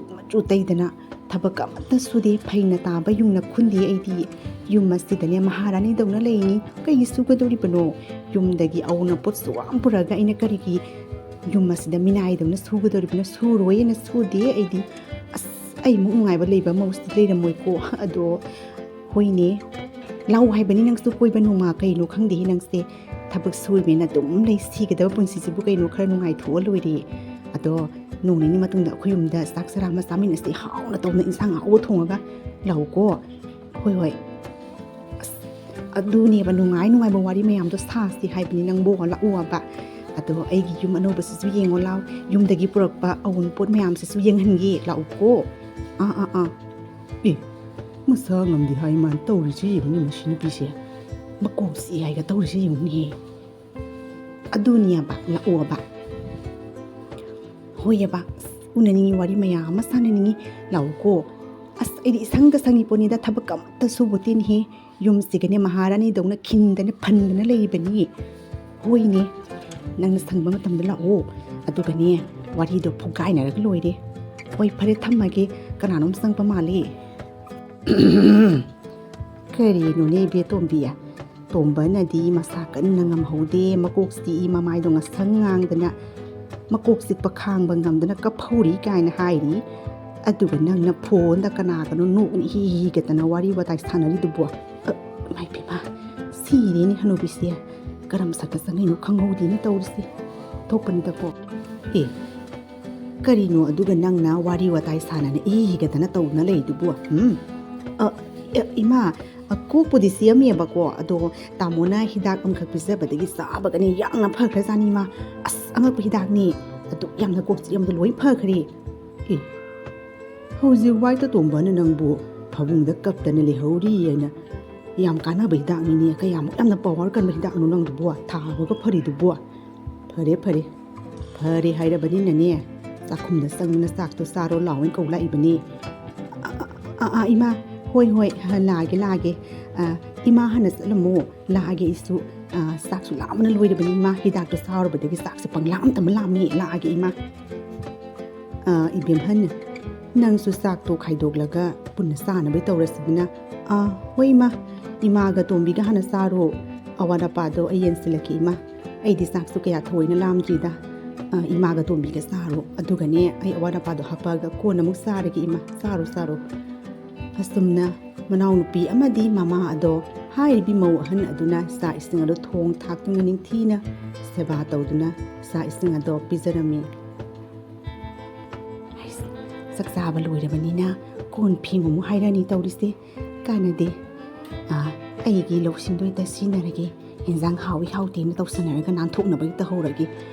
taidana thabak amata sude phaina ta ba yungna khundi aidi yum masidane maharani dawna leini kai suga dori bano yum dagi auna pot suam puraga ina karigi ꯌꯨꯝ ꯑꯁꯤꯗ ꯃꯤꯅꯥꯏꯗꯧꯅ ꯁꯨꯒꯗꯧꯔꯤꯕꯅ ꯁꯨꯔꯣꯏꯅ ꯁꯨꯗꯦ ꯑꯩꯗꯤ ꯑꯁ ꯑꯩꯃꯨꯛ ꯅꯨꯡꯉꯥꯏꯕ ꯂꯩꯕ ꯃꯧꯁꯤꯗꯤ ꯂꯩꯔꯝꯃꯣꯏꯀꯣ ꯑꯗꯣ ꯍꯣꯏꯅꯦ ꯂꯥꯎ ꯍꯥꯏꯕꯅꯤ ꯅꯪꯁꯨ ꯀꯣꯏꯕ ꯅꯣꯡꯃ ꯀꯩꯅꯣ ꯈꯪꯗꯦ ꯅꯪꯁꯦ ꯊꯕꯛ ꯁꯨꯔꯤꯕꯅꯤꯅ ꯑꯗꯨꯝ ꯂꯩ ꯁꯤꯒꯗꯕ ꯄꯨꯟꯁꯤꯁꯤꯕꯨ ꯀꯩꯅꯣ ꯈꯔ ꯅꯨꯡꯉꯥꯏꯊꯣꯛꯑ ꯂꯣꯏꯔꯦ ꯑꯗꯣ ꯅꯣꯡ ꯅꯤꯅꯤ ꯃꯇꯨꯡꯗ ꯑꯩꯈꯣꯏ ꯌꯨꯝꯗ ꯆꯥꯛ ꯆꯔꯥ ꯑꯃ ꯆꯥꯃꯤꯟꯅꯁꯤ ꯍꯥꯎꯅ ꯇꯧꯅ ꯏꯟꯁꯥꯡ ꯑꯍꯥꯎꯕ ꯊꯣꯡꯉꯒ ꯂꯥꯛꯎꯀꯣ ꯍꯣꯏ ꯍꯣꯏ ꯑꯁ ꯑꯗꯨꯅꯦꯕ ꯅꯨꯡꯉꯥꯏꯕ ꯋꯥꯔꯤ ꯃꯌꯥꯝꯗꯣ ꯁꯥꯁꯤ ꯍꯥꯏꯕꯅꯤ ꯅꯪꯕꯨ ꯂꯥꯛꯎꯕ ꯑꯗꯣ ꯑꯩꯒꯤ ꯌꯨꯝ ꯑꯅꯧꯕꯁꯤꯁꯨ ꯌꯦꯡꯉꯣ ꯂꯥꯎ ꯌꯨꯝꯗꯒꯤ ꯄꯨꯔꯛꯄ ꯑꯎꯟꯄꯣꯠ ꯃꯌꯥꯝꯁꯤꯁꯨ ꯌꯦꯡꯍꯟꯒꯦ ꯂꯥꯛꯎꯀꯣ ꯑꯦ ꯃꯁꯥ ꯉꯝꯗꯦ ꯍꯥꯏ ꯃꯥꯅ ꯇꯧꯔꯤꯁꯦ ꯌꯦꯡꯉꯨꯅꯦ ꯃꯁꯤ ꯅꯨꯄꯤꯁꯦ ꯃꯀꯣꯛꯁꯤ ꯍꯥꯏꯒ ꯇꯧꯔꯤꯁꯦ ꯌꯦꯡꯉꯨꯅꯦ ꯑꯗꯨꯅꯦꯕ ꯂꯥꯛꯑꯣꯕ ꯍꯣꯏꯌꯦꯕ ꯎꯅꯅꯤꯡꯉꯤ ꯋꯥꯔꯤ ꯃꯌꯥꯝ ꯑꯃ ꯁꯥꯟꯅꯅꯤꯡꯉꯤ ꯂꯥꯛꯎꯀꯣ ꯑꯁ ꯑꯩꯗꯤ ꯏꯁꯪꯒ ꯁꯪꯉꯤ ꯄꯣꯠꯅꯤꯗ ꯊꯕꯛ ꯑꯃꯠꯇ ꯁꯨꯕꯣꯠꯇꯦꯅꯦꯍꯦ ꯌꯨꯝꯁꯤꯒꯅꯦ ꯃꯍꯥꯔꯥꯅꯤꯗꯧꯅ ꯈꯤꯟꯗꯅ ꯐꯟꯗꯅ ꯂꯩꯕꯅꯤ ꯍꯣꯏꯅꯦ ꯅꯪꯅ ꯁꯪꯕ ꯃꯇꯝꯗ ꯂꯥꯛꯑꯣ ꯑꯗꯨꯒꯅꯦ ꯋꯥꯔꯤꯗꯣ ꯐꯨꯒꯥꯏꯅꯔꯒ ꯂꯣꯏꯔꯦ ꯍꯣꯏ ꯐꯔꯦ ꯊꯝꯃꯒꯦ ꯀꯅꯥꯅꯣꯝ ꯆꯪꯕ ꯃꯥꯜꯂꯦ ꯀꯔꯤꯅꯣꯅꯦ ꯏꯕꯦꯇꯣꯝꯕꯤ ꯇꯣꯝꯕꯅꯗꯤ ꯃꯁꯥ ꯀꯟꯅ ꯉꯝꯍꯧꯗꯦ ꯃꯀꯣꯛ ꯆꯤꯛꯏ ꯃꯃꯥꯏꯗꯣ ꯉꯁꯪ ꯉꯥꯡꯗꯅ ꯃꯀꯣꯛ ꯆꯤꯛꯄ ꯈꯥꯡꯕ ꯉꯝꯗꯅ ꯀꯞꯍꯧꯔꯤ ꯀꯥꯏꯅ ꯍꯥꯏꯔꯤ ꯑꯗꯨꯒ ꯅꯪꯅ ꯐꯣꯟꯗ ꯀꯅꯥꯒꯅꯣ ꯅꯣꯛꯅ ꯍꯤꯒꯗꯅ ꯋꯥꯔꯤ ꯋꯥꯇꯥꯏ ꯁꯥꯟꯅꯔꯤꯗꯨꯕꯣ ꯏꯃꯥꯏ ꯄꯦꯝꯃ ꯁꯤꯔꯦꯅꯦ ꯍꯅꯨꯕꯤꯁꯦ ꯀꯔꯝ ꯁꯛꯀ ꯆꯪꯉꯤꯅꯣ ꯈꯪꯍꯧꯗꯦꯅꯦ ꯇꯧꯔꯤꯁꯦ ꯊꯣꯛꯄꯅꯤꯗꯀꯣ ꯀꯔꯤꯅꯣ ꯑꯗꯨꯒ ꯅꯪꯅ ꯋꯥꯔꯤ ꯋꯥꯇꯥꯏ ꯁꯥꯟꯅꯅ ꯍꯤꯒꯗꯅ ꯇꯧꯗꯅ ꯂꯩꯗꯨꯕꯣ ꯏꯃꯥ ꯀꯣꯛꯄꯨꯗꯤ ꯁꯤꯌꯝꯃꯦꯕꯀꯣ ꯑꯗꯣ ꯇꯥꯃꯣꯅ ꯍꯤꯗꯥꯛ ꯑꯃꯈꯛ ꯄꯤꯖꯕꯗꯒꯤ ꯆꯥꯕꯒꯅꯤ ꯌꯥꯝꯅ ꯐꯈ꯭ꯔꯖꯥꯠꯅꯤ ꯏꯃꯥ ꯑꯁ ꯑꯉꯛꯄ ꯍꯤꯗꯥꯛꯅꯤ ꯑꯗꯨ ꯌꯥꯝꯅ ꯀꯣꯛ ꯆꯤꯛꯑꯝꯗ ꯂꯣꯏ ꯐꯈ꯭ꯔꯦ ꯍꯧꯖꯤꯛ ꯋꯥꯏꯇ ꯇꯣꯝꯕꯅ ꯅꯪꯕꯨ ꯐꯃꯨꯡꯗ ꯀꯞꯇꯅ ꯂꯩꯍꯧꯔꯤ ꯍꯥꯏꯅ ꯌꯥꯝ ꯀꯥꯟꯅꯕ ꯍꯤꯗꯥꯛꯅꯤꯅꯦ ꯀꯌꯥꯃꯨꯛ ꯌꯥꯝꯅ ꯄꯋꯥꯔ ꯀꯟꯕ ꯍꯤꯗꯥꯛꯅꯣ ꯅꯪꯗꯨꯕꯣ ꯊꯥꯕꯒ ꯐꯔꯤꯗꯨꯕꯣ ꯐꯔꯦ ꯍꯥꯏꯔꯕꯅꯤꯅꯅꯦ ꯆꯥꯛꯈꯨꯝꯗ ꯆꯪꯗꯅ ꯆꯥꯛꯇꯣ ꯆꯥꯔꯣ ꯂꯥꯎꯅ ꯀꯧꯂꯛꯏꯕꯅꯤ ꯏꯃꯥ ꯍꯣꯏ ꯂꯥꯛꯑꯒꯦ ꯏꯃꯥ ꯍꯥꯟꯅ ꯆꯠꯂꯝꯃꯣ ꯂꯥꯛꯑꯒꯦ ꯑꯩꯁꯨ ꯆꯥꯛꯁꯨ ꯂꯥꯝꯅ ꯂꯣꯏꯔꯕꯅꯤ ꯏꯃꯥ ꯍꯤꯗꯥꯛꯇꯣ ꯆꯥꯎꯔꯕꯗꯒꯤ ꯆꯥꯛꯁꯦ ꯄꯪꯂꯥꯝꯇ ꯂꯥꯝꯃꯤ ꯂꯥꯛꯑꯒꯦ ꯏꯃꯥ ꯏꯕꯦꯝꯍꯟ ꯅꯪꯁꯨ ꯆꯥꯛꯇꯣ ꯈꯥꯏꯗꯣꯛꯂꯒ ꯄꯨꯟꯅ ꯆꯥꯅꯕꯩ ꯇꯧꯔꯁꯤꯗꯅ ꯍꯣꯏ ꯏꯃꯥꯒ ꯇꯣꯝꯕꯤꯒ ꯍꯥꯟꯅ ꯆꯥꯔꯣ ꯑꯋꯥꯠ ꯑꯄꯥꯗꯣ ꯑꯩ ꯌꯦꯟꯁꯤꯜꯂꯛꯀꯦ ꯏꯃꯥ ꯑꯩꯗꯤ ꯆꯥꯛꯁꯨ ꯀꯌꯥ ꯊꯑꯣꯏꯅ ꯂꯥꯝꯗ꯭ꯔꯤꯗ ꯏꯃꯥꯒ ꯇꯣꯝꯕꯤꯒ ꯆꯥꯔꯣ ꯑꯗꯨꯒꯅꯦ ꯑꯩ ꯑꯋꯥꯠ ꯑꯄꯥꯗꯣ ꯍꯥꯞꯄꯛꯑꯒ ꯀꯣꯟꯅ ꯑꯃꯨꯛ ꯆꯥꯔꯒꯦ ꯏꯃꯥ ꯆꯥꯔꯣ ꯑꯁꯨꯝꯅ ꯃꯅꯥꯎꯅꯨꯄꯤ ꯑꯃꯗꯤ ꯃꯃꯥ ꯑꯗꯣ ꯍꯥꯏꯔꯤꯕꯤ ꯃꯧ ꯑꯍꯟ ꯑꯗꯨꯅ ꯆꯥꯛ ꯏꯁꯤꯡ ꯑꯗꯣ ꯊꯣꯡ ꯊꯥꯛꯇꯨꯅ ꯅꯤꯡꯊꯤꯅ ꯁꯦꯕꯥ ꯇꯧꯗꯨꯅ ꯆꯥꯛ ꯏꯁꯤꯡ ꯑꯗꯣ ꯄꯤꯖꯔꯝꯃꯤ ꯆꯥꯛ ꯆꯥꯕ ꯂꯣꯏꯔꯕꯅꯤꯅ ꯀꯣꯟ ꯐꯦꯡꯉꯨ ꯍꯥꯏꯔꯅꯤ ꯇꯧꯔꯤꯁꯦ ꯀꯥꯟꯅꯗꯦ ꯑꯩꯒꯤ ꯂꯧꯁꯤꯡꯗꯣ ꯍꯦꯛꯇ ꯁꯤꯖꯤꯟꯅꯔꯒꯦ ꯌꯦꯟꯖꯥꯡ ꯍꯥꯎꯏ ꯍꯥꯎꯇꯦꯅ ꯇꯧꯁꯟꯅꯔꯒ ꯅꯥꯟꯊꯣꯛꯅꯕ ꯍꯦꯛꯇ ꯍꯧꯔꯒꯦ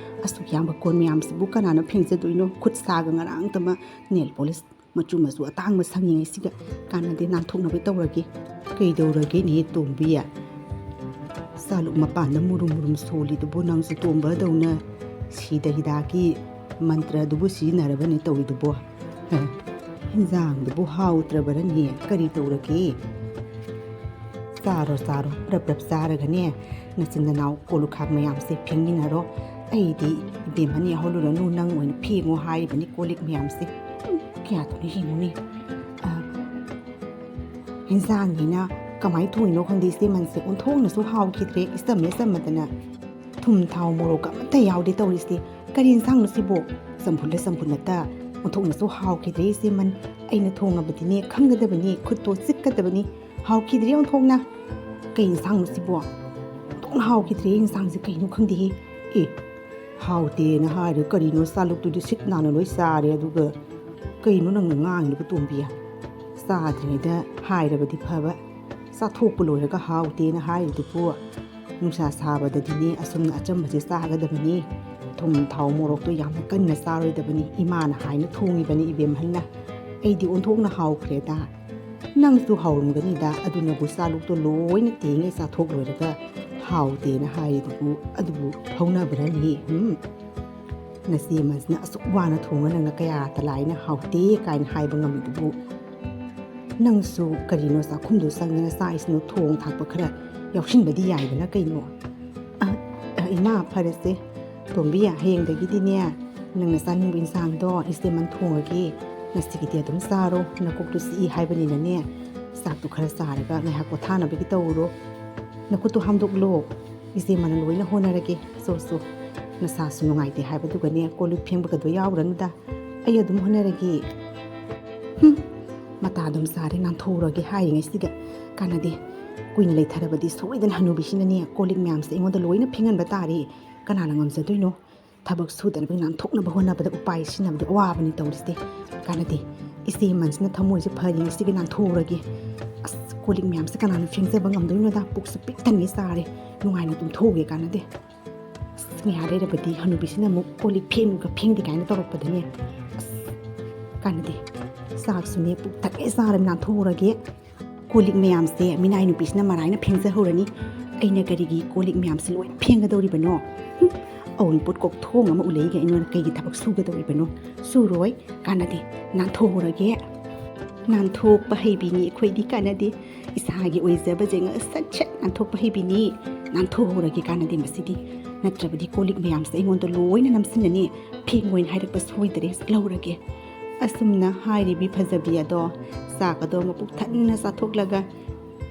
ꯑꯁꯨꯛ ꯌꯥꯝꯕ ꯀꯣꯟ ꯃꯌꯥꯝꯁꯤꯕꯨ ꯀꯅꯥꯅ ꯐꯦꯡꯖꯗꯣꯏꯅꯣ ꯈꯨꯠ ꯁꯥꯒ ꯉꯔꯥꯡꯇꯃ ꯅꯦꯜ ꯄꯣꯂꯤꯁ ꯃꯆꯨ ꯑꯇꯥꯡꯕ ꯁꯪꯉꯤꯉꯩꯁꯤꯒ ꯀꯥꯟꯅꯗꯦ ꯅꯥꯟꯊꯣꯛꯅꯕ ꯇꯧꯔꯒꯦ ꯀꯩꯗꯧꯔꯒꯦꯅꯦ ꯇꯣꯝꯕꯤ ꯆꯥꯂꯨꯛ ꯃꯄꯥꯟꯗ ꯃꯨꯔꯨꯝ ꯁꯣꯜꯂꯤꯗꯨꯕꯨ ꯅꯪꯁꯨ ꯇꯣꯝꯕꯗꯧꯅ ꯁꯤꯗ ꯍꯤꯗꯥꯛꯀꯤ ꯃꯟꯇ꯭ꯔꯗꯨꯕꯨ ꯁꯤꯖꯤꯟꯅꯔꯕꯅꯦ ꯇꯧꯔꯤꯗꯨꯕꯣ ꯍꯤꯟꯖꯥꯡꯗꯨꯕꯨ ꯍꯥꯎꯇ꯭ꯔꯕꯔꯅꯦ ꯀꯔꯤ ꯇꯧꯔꯒꯦ ꯆꯥꯔꯣ ꯄ꯭ꯔꯞ ꯆꯥꯔꯒꯅꯦ ꯅꯆꯤꯟ ꯅꯅꯥꯎ ꯀꯣꯜꯂꯨꯈꯥꯛ ꯃꯌꯥꯝꯁꯦ ꯐꯦꯡꯃꯤꯟꯅꯔꯣ ꯑꯩꯗꯤ ꯏꯕꯦꯝꯍꯟ ꯌꯥꯎꯍꯜꯂꯨꯔꯅꯨ ꯅꯪ ꯑꯣꯏꯅ ꯐꯦꯡꯉꯣ ꯍꯥꯏꯔꯤꯕꯅꯤ ꯀꯣꯜꯂꯤꯛ ꯃꯌꯥꯝꯁꯦ ꯀꯌꯥꯗꯨꯅ ꯌꯦꯡꯉꯨꯅꯦ ꯍꯤꯟꯖꯥꯡꯅꯤꯅ ꯀꯃꯥꯏꯅ ꯊꯣꯡꯏꯅꯣ ꯈꯪꯗꯦ ꯏꯆꯦꯃꯟꯁꯦ ꯑꯣꯟꯊꯣꯛꯅꯁꯨ ꯍꯥꯎꯈꯤꯗ꯭ꯔꯦ ꯆꯝꯃꯗꯅ ꯊꯨꯝ ꯊꯥꯎ ꯃꯣꯔꯣꯛ ꯑꯃꯠꯇ ꯌꯥꯎꯗꯦ ꯇꯧꯔꯤꯁꯦ ꯀꯔꯤ ꯍꯤꯟꯖꯥꯡꯅꯣ ꯁꯤꯕꯣ ꯆꯝꯐꯨꯠ ꯅꯠꯇ ꯑꯣꯟꯊꯣꯛꯅꯁꯨ ꯍꯥꯎꯈꯤꯗ꯭ꯔꯦ ꯏꯆꯦꯃꯟ ꯑꯩꯅ ꯊꯣꯡꯉꯕꯗꯤꯅꯦ ꯈꯪꯒꯗꯕꯅꯤ ꯈꯨꯠꯇꯣ ꯆꯤꯛꯀꯗꯕꯅꯤ ꯍꯥꯎꯈꯤꯗ꯭ꯔꯦ ꯑꯣꯟꯊꯣꯛꯅ ꯀꯩ ꯍꯤꯟꯖꯥꯡꯅꯣ ꯁꯤꯕꯣ ꯑꯣꯟꯊꯣꯛꯅ ꯍꯥꯎꯈꯤꯗ꯭ꯔꯦ ꯍꯤꯟꯖꯥꯡꯁꯦ ꯀꯩꯅꯣ ꯈꯪꯗꯦꯍꯦ ꯍꯥꯎꯇꯦꯅ ꯍꯥꯏꯔꯦ ꯀꯔꯤꯅꯣ ꯆꯥꯂꯨꯛꯇꯨꯗꯤ ꯁꯤꯠ ꯅꯥꯟꯅ ꯂꯣꯏ ꯆꯥꯔꯦ ꯑꯗꯨꯒ ꯀꯩꯅꯣ ꯅꯪꯅ ꯉꯥꯡꯉꯤꯕ ꯇꯣꯝꯕꯤ ꯆꯥꯗ꯭ꯔꯤꯉꯩꯗ ꯍꯥꯏꯔꯕꯗꯤ ꯐꯕ ꯆꯥꯊꯣꯛꯄ ꯂꯣꯏꯔꯒ ꯍꯥꯎꯇꯦꯅ ꯍꯥꯏꯔꯤꯗꯨꯕꯨ ꯅꯨꯡꯁꯥ ꯁꯥꯕꯗꯗꯤꯅꯦ ꯑꯁꯨꯝꯅ ꯑꯆꯝꯕꯁꯦ ꯆꯥꯒꯗꯕꯅꯤ ꯊꯨꯝ ꯊꯥꯎ ꯃꯣꯔꯣꯛꯇꯣ ꯌꯥꯝꯅ ꯀꯟꯅ ꯆꯥꯔꯣꯏꯗꯕꯅꯤ ꯏꯃꯥꯅ ꯍꯥꯏꯅ ꯊꯣꯡꯉꯤꯕꯅꯤ ꯏꯕꯦꯝꯍꯟꯅ ꯑꯩꯗꯤ ꯑꯣꯟꯊꯣꯛꯅ ꯍꯥꯎꯈ꯭ꯔꯦꯗ ꯅꯪꯁꯨ ꯍꯥꯎꯔꯝꯒꯅꯤꯗ ꯑꯗꯨꯅꯕꯨ ꯆꯥꯂꯨꯛꯇꯣ ꯂꯣꯏꯅ ꯇꯦꯡꯉꯩ ꯆꯥꯊꯣꯛ ꯂꯣꯏꯔꯒ ꯍꯥꯎꯇꯦꯅ ꯍꯥꯏꯔꯤꯗꯨꯕꯨ ꯑꯗꯨꯕꯨ ꯍꯧꯅꯕ꯭ꯔꯅꯤ ꯅꯆꯦꯃꯁꯤꯅ ꯑꯁꯨꯛ ꯋꯥꯅ ꯊꯣꯡꯉ ꯅꯪꯅ ꯀꯌꯥꯇ ꯂꯥꯏꯅ ꯍꯥꯎꯇꯦ ꯀꯥꯏꯅ ꯍꯥꯏꯕ ꯉꯝꯃꯤꯗꯨꯕꯨ ꯅꯪꯁꯨ ꯀꯔꯤꯅꯣ ꯆꯥꯛꯈꯨꯝꯗꯣ ꯆꯪꯗꯅ ꯆꯥꯛ ꯏꯁꯤꯡꯗꯣ ꯊꯣꯡ ꯊꯥꯛꯄ ꯈꯔ ꯌꯥꯎꯁꯤꯟꯕꯗꯤ ꯌꯥꯏꯗꯅ ꯀꯩꯅꯣ ꯏꯃꯥ ꯐꯔꯁꯦ ꯇꯣꯝꯕꯤ ꯍꯌꯦꯡꯗꯒꯤꯗꯤꯅꯦ ꯅꯪꯅ ꯆꯥꯅꯤꯡꯕ ꯏꯟꯁꯥꯡꯗꯣ ꯏꯆꯦꯃꯟ ꯊꯣꯡꯉꯒꯦ ꯉꯁꯤꯒꯤꯗꯤ ꯑꯗꯨꯝ ꯆꯥꯔꯣ ꯅꯀꯣꯛꯇꯨ ꯆꯤꯛꯏ ꯍꯥꯏꯕꯅꯤꯅꯅꯦ ꯆꯥꯛꯇꯨ ꯈꯔ ꯆꯥꯔꯒ ꯉꯥꯏꯍꯥꯛ ꯄꯣꯊꯥꯅꯕꯒꯤ ꯇꯧꯔꯣ ꯅꯈꯨꯠꯇꯨ ꯍꯥꯝꯗꯣꯛꯂꯣ ꯏꯆꯦꯃꯟꯅ ꯂꯣꯏꯅ ꯍꯣꯠꯅꯔꯒꯦ ꯆꯣ ꯅꯁꯥꯁꯨ ꯅꯨꯡꯉꯥꯏꯇꯦ ꯍꯥꯏꯕꯗꯨꯒꯅꯦ ꯀꯣꯜꯂꯤꯛ ꯐꯦꯡꯕꯒꯗꯣ ꯌꯥꯎꯔꯅꯨꯗ ꯑꯩ ꯑꯗꯨꯝ ꯍꯣꯠꯅꯔꯒꯦ ꯃꯇꯥ ꯑꯗꯨꯝ ꯆꯥꯔꯦ ꯅꯥꯟꯊꯣꯛꯎꯔꯒꯦ ꯍꯥꯏꯔꯤꯉꯩꯁꯤꯗ ꯀꯥꯟꯅꯗꯦ ꯀꯨꯏꯅ ꯂꯩꯊꯔꯕꯗꯤ ꯁꯣꯏꯗꯅ ꯍꯅꯨꯕꯤꯁꯤꯅꯅꯦ ꯀꯣꯜꯂꯤꯛ ꯃꯌꯥꯝꯁꯦ ꯑꯩꯉꯣꯟꯗ ꯂꯣꯏꯅ ꯐꯦꯡꯍꯟꯕ ꯇꯥꯔꯦ ꯀꯅꯥꯅ ꯉꯝꯖꯗꯣꯏꯅꯣ ꯊꯕꯛ ꯁꯨꯗꯅꯕ ꯅꯥꯟꯊꯣꯛꯅꯕ ꯍꯣꯠꯅꯕꯗ ꯎꯄꯥꯏ ꯁꯤꯖꯤꯟꯅꯕꯗꯣ ꯑꯋꯥꯕꯅꯤ ꯇꯧꯔꯤꯁꯦ ꯀꯥꯟꯅꯗꯦ ꯏꯆꯦ ꯃꯟꯁꯤꯅ ꯊꯃꯣꯏꯁꯦ ꯐꯔꯤꯉꯩꯁꯤꯒ ꯅꯥꯟꯊꯣꯛꯎꯔꯒꯦ ꯑꯁ ꯀꯣꯜꯂꯤꯛ ꯃꯌꯥꯝꯁꯦ ꯀꯅꯥꯅ ꯐꯦꯡꯖꯕ ꯉꯝꯗꯣꯏꯅꯣꯗ ꯄꯨꯛꯁꯨ ꯄꯤꯛ ꯊꯟꯒꯩ ꯆꯥꯔꯦ ꯅꯨꯡꯉꯥꯏꯅ ꯇꯨꯝꯊꯣꯛꯎꯒꯦ ꯀꯥꯟꯅꯗꯦ ꯑꯁ ꯉꯥꯏꯍꯥꯛ ꯂꯩꯔꯕꯗꯤ ꯍꯅꯨꯕꯤꯁꯤꯅ ꯑꯃꯨꯛ ꯀꯣꯜꯂꯤꯛ ꯐꯦꯡꯗꯦ ꯀꯥꯏꯅ ꯇꯧꯔꯛꯄꯗꯅꯦ ꯑꯁ ꯀꯥꯟꯅꯗꯦ ꯆꯥꯛꯁꯨꯅꯦ ꯄꯨꯛ ꯊꯟꯒꯩ ꯆꯥꯔ ꯅꯥꯟꯊꯣꯛꯎꯔꯒꯦ ꯀꯣꯜꯂꯤꯛ ꯃꯌꯥꯝꯁꯦ ꯃꯤꯅꯥꯏ ꯅꯨꯄꯤꯁꯤꯅ ꯃꯔꯥꯏꯅ ꯐꯦꯡꯖꯍꯧꯔꯅꯤ ꯑꯩꯅ ꯀꯔꯤꯒꯤ ꯀꯣꯜꯂꯤꯛ ꯃꯌꯥꯝꯁꯦ ꯂꯣꯏꯅ ꯐꯦꯡꯒꯗꯧꯔꯤꯕꯅꯣ ꯑꯋꯨꯟꯄꯣꯠ ꯀꯣꯛꯊꯣꯡ ꯑꯃ ꯎꯂꯩꯒ ꯑꯩꯉꯣꯟꯗ ꯀꯩꯒꯤ ꯊꯕꯛ ꯁꯨꯒꯗꯧꯔꯤꯕꯅꯣ ꯁꯨꯔꯣꯏ ꯀꯥꯟꯅꯗꯦ ꯅꯥꯟꯊꯣꯛꯎꯔꯒꯦ ꯅꯥꯟꯊꯣꯛꯄ ꯍꯩꯕꯤꯅꯤ ꯑꯩꯈꯣꯏꯗꯤ ꯀꯥꯟꯅꯗꯦ ꯏꯁꯥꯒꯤ ꯑꯣꯏꯖꯕꯁꯦ ꯁꯠ ꯁꯠ ꯅꯥꯟꯊꯣꯛꯄ ꯍꯩꯕꯤꯅꯤ ꯅꯥꯟꯊꯣꯛꯎꯔꯒꯦ ꯀꯥꯟꯅꯗꯦ ꯃꯁꯤꯗꯤ ꯅꯠꯇ꯭ꯔꯕꯗꯤ ꯀꯣꯜꯂꯤꯛ ꯃꯌꯥꯝꯁꯦ ꯑꯩꯉꯣꯟꯗ ꯂꯣꯏꯅ ꯅꯝꯁꯤꯟꯅꯅꯤ ꯐꯦꯡꯉꯣꯏꯅ ꯍꯥꯏꯔꯛꯄ ꯁꯣꯏꯗ꯭ꯔꯦ ꯂꯧꯔꯒꯦ ꯑꯁꯨꯝꯅ ꯍꯥꯏꯔꯤꯕꯤ ꯐꯖꯕꯤ ꯑꯗꯣ ꯆꯥꯛ ꯑꯗꯣ ꯃꯄꯨꯛ ꯊꯟꯅ ꯆꯥꯊꯣꯛꯂꯒ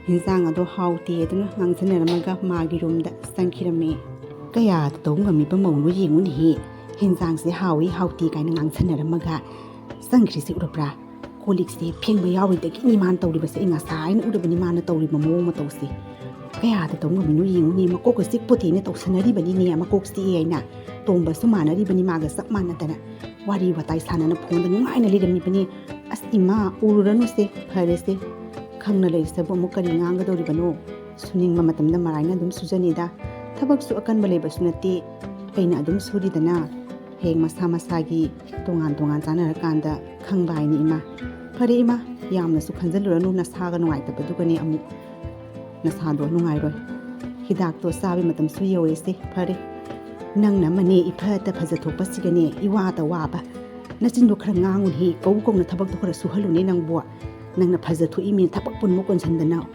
ꯍꯤꯟꯖꯥꯡ ꯑꯗꯣ ꯍꯥꯎꯇꯦ ꯑꯗꯨꯅ ꯉꯥꯡꯁꯤꯟꯅꯔꯝꯃꯒ ꯃꯥꯒꯤ ꯔꯨꯝꯗ ꯆꯪꯈꯤꯔꯝꯃꯤ ꯀꯌꯥꯗ ꯇꯧ ꯉꯝꯃꯤꯕ ꯃꯧꯅꯣ ꯌꯦꯡꯉꯨꯅꯦꯍꯦ ꯍꯤꯟꯖꯥꯡꯁꯦ ꯍꯥꯎꯏ ꯍꯥꯎꯇꯦ ꯀꯥꯏꯅ ꯉꯥꯡꯁꯟꯅꯔꯝꯃꯒ ꯆꯪꯈ꯭ꯔꯤꯁꯦ ꯎꯔꯕ꯭ꯔꯥ ꯀꯣꯜꯂꯤꯛꯁꯦ ꯐꯦꯡꯕ ꯌꯥꯎꯔꯤꯗꯒꯤꯅꯤ ꯃꯥꯅ ꯇꯧꯔꯤꯕꯁꯦ ꯑꯩ ꯉꯁꯥꯏꯅ ꯎꯔꯕꯅꯤ ꯃꯥꯅ ꯇꯧꯔꯤꯕ ꯃꯑꯣꯡ ꯃꯇꯧꯁꯦ ꯀꯌꯥꯗ ꯇꯧ ꯉꯝꯃꯤꯅꯣ ꯌꯦꯡꯉꯨꯅꯦ ꯃꯀꯣꯛꯀ ꯆꯤꯛꯄꯣꯇꯦꯅ ꯇꯧꯁꯟꯅꯔꯤꯕꯅꯤꯅꯦ ꯃꯀꯣꯛ ꯆꯤꯛꯑꯦ ꯍꯥꯏꯅ ꯇꯣꯡꯕꯁꯨ ꯃꯥꯟꯅꯔꯤꯕꯅꯤ ꯃꯥꯒ ꯆꯞ ꯃꯥꯟꯅꯗꯅ ꯋꯥꯔꯤ ꯋꯥꯇꯥꯏ ꯁꯥꯟꯅꯅ ꯐꯣꯟꯗ ꯅꯨꯡꯉꯥꯏꯅ ꯂꯩꯔꯝꯃꯤꯕꯅꯤ ꯑꯁ ꯏꯃꯥ ꯎꯔꯨꯔꯅꯨꯁꯦ ꯐꯔꯦꯁꯦ ꯈꯪꯅ ꯂꯩꯔꯤꯁꯤꯕꯨ ꯑꯃꯨꯛ ꯀꯔꯤ ꯉꯥꯡꯒꯗꯧꯔꯤꯕꯅꯣ ꯁꯨꯅꯤꯡꯕ ꯃꯇꯝꯗ ꯃꯔꯥꯏꯅ ꯑꯗꯨꯝ ꯁꯨꯖꯅꯤꯗ ꯊꯕꯛꯁꯨ ꯑꯀꯟꯕ ꯂꯩꯕꯁꯨ ꯅꯠꯇꯦ ꯑꯩꯅ ꯑꯗꯨꯝ ꯁꯨꯔꯤꯗꯅ ꯍꯌꯦꯡ ꯃꯁꯥ ꯃꯁꯥꯒꯤ ꯇꯣꯉꯥꯟ ꯇꯣꯉꯥꯟ ꯆꯥꯅꯔꯀꯥꯟꯗ ꯈꯪꯕ ꯍꯥꯏꯅꯤ ꯏꯃꯥ ꯐꯔꯦ ꯏꯃꯥ ꯌꯥꯝꯅꯁꯨ ꯈꯟꯖꯜꯂꯨꯔꯅꯨ ꯅꯁꯥꯒ ꯅꯨꯡꯉꯥꯏꯇꯕꯗꯨꯒꯅꯦ ꯑꯃꯨꯛ ꯅꯁꯥꯗꯣ ꯅꯨꯡꯉꯥꯏꯔꯣꯏ ꯍꯤꯗꯥꯛꯇꯣ ꯆꯥꯕꯩ ꯃꯇꯝꯁꯨ ꯌꯧꯔꯦꯁꯦ ꯐꯔꯦ ꯅꯪꯅ ꯑꯃꯅꯦ ꯏꯐꯠꯇ ꯐꯖꯊꯣꯛꯄꯁꯤꯒꯅꯦ ꯏꯋꯥꯗ ꯋꯥꯕ ꯅꯆꯤꯟꯗꯣ ꯈꯔ ꯉꯥꯡꯉꯨꯅꯦ ꯀꯧꯅ ꯊꯕꯛꯇꯣ ꯈꯔ ꯁꯨꯍꯜꯂꯨꯅꯦ ꯅꯪꯕꯨ ꯅꯪꯅ ꯐꯖꯊꯣꯛꯏꯃꯤꯅ ꯊꯕꯛ ꯄꯨꯟꯃꯛ ꯀꯣꯟꯁꯤꯟꯗꯅ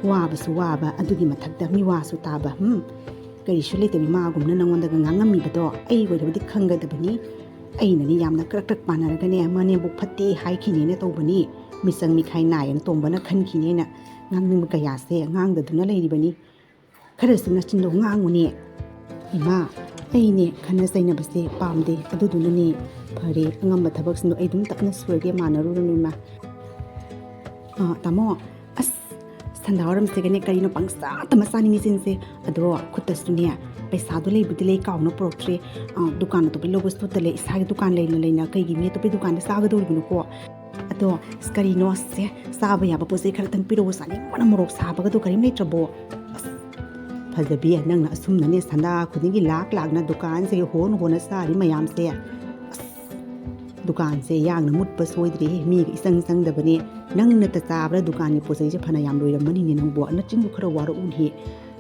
ꯋꯥꯕꯁꯨ ꯋꯥꯕ ꯑꯗꯨꯒꯤ ꯃꯊꯛꯇ ꯃꯤꯋꯥꯁꯨ ꯇꯥꯕ ꯀꯔꯤꯁꯨ ꯂꯩꯇꯕꯤ ꯃꯥꯒꯨꯝꯅ ꯅꯪꯉꯣꯟꯗꯒ ꯉꯥꯡꯉꯝꯃꯤꯕꯗꯣ ꯑꯩ ꯑꯣꯏꯔꯕꯗꯤ ꯈꯪꯒꯗꯕꯅꯤ ꯑꯩꯅꯅꯤ ꯌꯥꯝꯅ ꯀ꯭ꯔꯛ ꯀ꯭ꯔꯛ ꯄꯥꯟꯅꯔꯒꯅꯦ ꯃꯅꯦꯝꯕꯨꯛ ꯐꯠꯇꯦ ꯍꯥꯏꯈꯤꯅꯦꯅ ꯇꯧꯕꯅꯤ ꯃꯤꯆꯪ ꯃꯤꯈꯥꯏ ꯅꯥꯏꯌꯦꯅ ꯇꯣꯡꯕꯅ ꯈꯟꯈꯤꯅꯦꯅ ꯉꯥꯡꯅꯤꯡꯕ ꯀꯌꯥꯁꯦ ꯉꯥꯡꯗꯗꯨꯅ ꯂꯩꯔꯤꯕꯅꯤ ꯈꯔꯁꯨ ꯅꯆꯤꯟꯗꯣ ꯉꯥꯡꯉꯨꯅꯦ ꯏꯃꯥ ꯑꯩꯅꯦ ꯈꯟꯅ ꯆꯩꯅꯕꯁꯦ ꯄꯥꯝꯗꯦ ꯑꯗꯨꯗꯨꯅꯅꯦ ꯐꯔꯦ ꯑꯉꯝꯕ ꯊꯕꯛꯁꯤꯡꯗꯣ ꯑꯩ ꯑꯗꯨꯝ ꯇꯞꯅ ꯁꯨꯔꯒꯦ ꯃꯥꯟꯅꯔꯨꯔꯅꯨ ꯏꯃꯥ ꯇꯥꯃꯣ ꯑꯁ ꯁꯟꯗꯥꯋꯥꯏꯔꯝꯁꯤꯒꯅꯦ ꯀꯔꯤꯅꯣ ꯄꯪꯆꯥꯇ ꯃꯆꯥꯅꯤꯡꯉꯤꯁꯤꯡꯁꯦ ꯑꯗꯣ ꯈꯨꯠꯇꯁꯨꯅꯦ ꯄꯩꯁꯥꯗꯣ ꯂꯩꯕꯨꯗꯤ ꯂꯩ ꯀꯥꯎꯅ ꯄꯨꯔꯛꯇ꯭ꯔꯦ ꯗꯨꯀꯥꯟ ꯑꯇꯣꯞꯄ ꯂꯧꯕꯁꯨ ꯇꯠꯂꯦ ꯏꯁꯥꯒꯤ ꯗꯨꯀꯥꯟ ꯂꯩꯅ ꯀꯩꯒꯤ ꯃꯤ ꯑꯇꯣꯞꯄ ꯗꯨꯀꯥꯟꯗ ꯆꯥꯒꯗꯧꯔꯤꯕꯅꯣꯀꯣ ꯑꯗꯣ ꯀꯔꯤꯅꯣ ꯁꯦ ꯆꯥꯕ ꯌꯥꯕ ꯄꯣꯠ ꯆꯩ ꯈꯔꯇꯪ ꯄꯤꯔꯛꯑꯣ ꯆꯥꯅꯤꯡꯕꯅ ꯃꯣꯔꯣꯛ ꯁꯥꯕꯒꯗꯣ ꯀꯔꯤꯝ ꯂꯩꯇ꯭ꯔꯕꯣ ꯑꯁ ꯐꯖꯕꯤ ꯅꯪꯅ ꯑꯁꯨꯝꯅꯅꯦ ꯁꯟꯗꯥ ꯈꯨꯗꯤꯡꯒꯤ ꯂꯥꯛꯅ ꯗꯨꯀꯥꯟꯁꯦ ꯍꯣꯟꯅ ꯆꯥꯔꯤ ꯃꯌꯥꯝꯁꯦ ꯑꯁ ꯗꯨꯀꯥꯟꯁꯦ ꯌꯥꯡꯅ ꯃꯨꯠꯄ ꯁꯣꯏꯗ꯭ꯔꯦ ꯃꯤꯒ ꯏꯆꯪ ꯆꯪꯗꯕꯅꯦ ꯅꯪꯅꯇ ꯆꯥꯕ꯭ꯔꯥ ꯗꯨꯀꯥꯟꯒꯤ ꯄꯣꯠ ꯆꯩꯁꯦ ꯐꯅ ꯌꯥꯝ ꯂꯣꯏꯔꯝꯃꯅꯤꯅꯦ ꯅꯪꯕꯨ ꯅꯆꯤꯟꯗꯨ ꯈꯔ ꯋꯥꯔꯛꯎꯅꯦ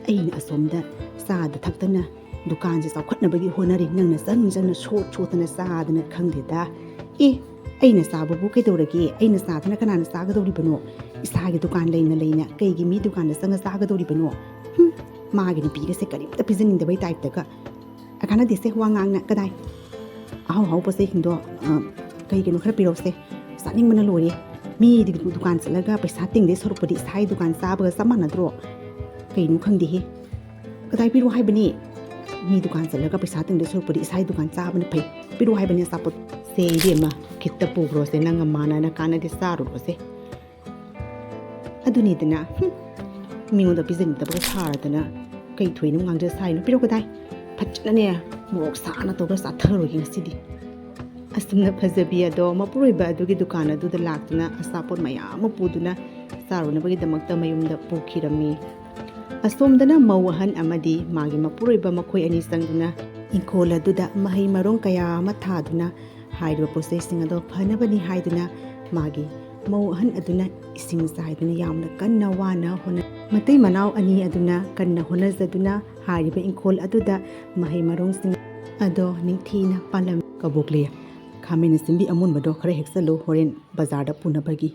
ꯑꯩꯅ ꯑꯁꯣꯝꯗ ꯆꯥꯗ ꯊꯛꯇꯅ ꯗꯨꯀꯥꯟꯁꯦ ꯆꯥꯎꯈꯠꯅꯕꯒꯤ ꯍꯣꯠꯅꯔꯤ ꯅꯪꯅ ꯆꯪꯅ ꯁꯣꯠꯇꯅ ꯆꯥꯗꯅ ꯈꯪꯗꯦꯗ ꯑꯩꯅ ꯆꯥꯕꯕꯨ ꯀꯩꯗꯧꯔꯒꯦ ꯑꯩꯅ ꯆꯥꯗꯅ ꯀꯅꯥꯅ ꯆꯥꯒꯗꯧꯔꯤꯕꯅೋ ꯏꯁꯥꯒꯤ ꯗꯨꯀꯥꯟ ꯂꯩꯅ ꯀꯩꯒꯤ ꯃꯤ ꯗꯨꯀꯥꯟꯗ ꯆꯪꯉ ꯆꯥꯒꯗꯧꯔꯤꯕꯅꯣ ꯃꯥꯒꯤ ꯅꯨꯄꯤꯒꯁꯦ ꯀꯔꯤꯝꯇ ꯄꯤꯖꯅꯤꯡꯗꯕꯩ ꯇꯥꯏꯞꯇꯒ ꯀꯥꯟꯅꯗꯦꯁꯦ ꯋꯥ ꯉꯥꯡꯅ ꯀꯗꯥꯏ ꯑꯍꯥꯎ ꯄꯣꯠ ꯆꯩꯁꯤꯡꯗꯣ ꯀꯩꯒꯤꯅꯣ ꯈꯔ ꯄꯤꯔꯛꯎꯁꯦ ꯆꯥꯅꯤꯡꯕꯅ ꯂꯣꯏꯔꯦ ꯃꯤꯗꯤ ꯗꯨꯀꯥꯟ ꯆꯠꯂꯒ ꯄꯩꯁా ꯇꯤꯡꯗꯦ ꯁꯔꯨꯛꯄꯗꯤ ꯏꯁꯥꯒꯤ ꯗꯨꯀꯥꯟ ꯆꯥꯕꯒ ꯆꯞ ꯃꯥꯟꯅꯗ꯭ꯔꯣ ꯀꯩꯅꯣ ꯈꯪꯗꯦꯍꯦ ꯀꯗꯥꯏ ꯄꯤꯔꯛꯑꯣ ꯍꯥꯏꯕꯅꯤ ꯃꯤ ꯗꯨꯀꯥꯟ ꯆꯠꯂꯒ ꯄꯩꯁా ꯇꯤꯡꯗꯦ ꯁꯔꯨꯛꯄꯗꯤ ꯏꯁꯥꯒꯤ ꯗꯨꯀꯥꯟ ꯆꯥꯕꯅ ꯐꯩ ꯄꯤꯔꯛꯑꯣ ꯍꯥꯏꯕꯅꯤ ꯑꯆꯥꯄꯣꯠ ꯁꯦ ꯏꯕꯦꯝꯃ ꯈꯤꯇ ꯄꯨꯈ꯭ꯔꯣꯁꯦ ꯅꯪꯒ ꯃꯥꯟꯅꯅ ꯀꯥꯟꯅꯗꯦ ꯆꯥꯔꯨꯔꯣꯁꯦ ꯑꯗꯨꯅꯤꯗꯅ ꯃꯤꯉꯣꯟꯗ ꯄꯤꯖꯅꯤꯡꯗꯕꯒ ꯁꯥꯔꯗꯅ ꯀꯩ ꯊꯣꯏꯅ ꯉꯥꯡꯖ ꯁꯥꯏꯅꯣ ꯄꯤꯔꯛꯑꯣ ꯀꯗꯥꯏ ꯐꯖꯅꯅꯦ ꯃꯣꯔꯣꯛ ꯁꯥꯅ ꯇꯧꯔꯒ ꯆꯥꯊꯔꯣꯏꯒꯦ ꯉꯁꯤꯗꯤ ꯑꯁꯨꯝꯅ ꯐꯖꯕꯤ ꯑꯗꯣ ꯃꯄꯨꯔꯣꯏꯕ ꯑꯗꯨꯒꯤ ꯗꯨꯀꯥꯟ ꯑꯗꯨꯗ ꯂꯥꯛꯇꯨꯅ ꯑꯆꯥꯄꯣꯠ ꯃꯌꯥꯝ ꯑꯃ ꯄꯨꯗꯨꯅ ꯆꯥꯔꯨꯅꯕꯒꯤꯗꯃꯛꯇ ꯃꯌꯨꯝꯗ ꯄꯨꯈꯤꯔꯝꯃꯤ ꯑꯁꯣꯝꯗꯅ ꯃꯧ ꯑꯍꯟ ꯑꯃꯗꯤ ꯃꯥꯒꯤ ꯃꯄꯨꯔꯣꯏꯕ ꯃꯈꯣꯏ ꯑꯅꯤ ꯆꯪꯗꯨꯅ ꯏꯪꯈꯣꯜ ꯑꯗꯨꯗ ꯃꯍꯩ ꯃꯔꯣꯡ ꯀꯌా ꯑꯃ ꯊꯥꯗꯨꯅ ꯍꯥꯏꯔꯤꯕ ꯄꯣꯠꯆꯩꯁꯤꯡ ꯑꯗꯣ ꯐꯅꯕꯅꯤ ꯍꯥꯏꯗꯨꯅ ꯃꯥꯒꯤ ꯃꯧ ꯑꯍꯟ ꯑꯗꯨꯅ ꯏꯁꯤꯡ ꯆꯥꯏꯗꯨꯅ ꯌꯥꯝꯅ ꯀꯟꯅ ꯋꯥꯅ ꯃꯇꯩ ꯃꯅꯥꯎ ꯑꯅꯤ ꯑꯗꯨꯅ ꯀꯟꯅ ꯍꯣꯠꯅꯖꯗꯨꯅ ꯍꯥꯏꯔꯤꯕ ꯏꯪꯈꯣꯜ ꯑꯗꯨꯗ ꯃꯍꯩ ꯃꯔꯣꯡꯁꯤꯡ ꯑꯗꯣ ꯅꯤꯡꯊꯤꯅ ꯄꯥꯜꯂꯝꯃꯤ ꯀꯕꯣꯛꯂꯤ ꯈꯥꯃꯦꯟ ꯑꯁꯤꯟꯕꯤ ꯑꯃꯨꯟꯕꯗꯣ ꯈꯔ ꯍꯦꯛꯆꯜꯂꯨ ꯍꯣꯔꯦꯟ ꯕꯖꯥꯔꯗ ꯄꯨꯅꯕꯒꯤ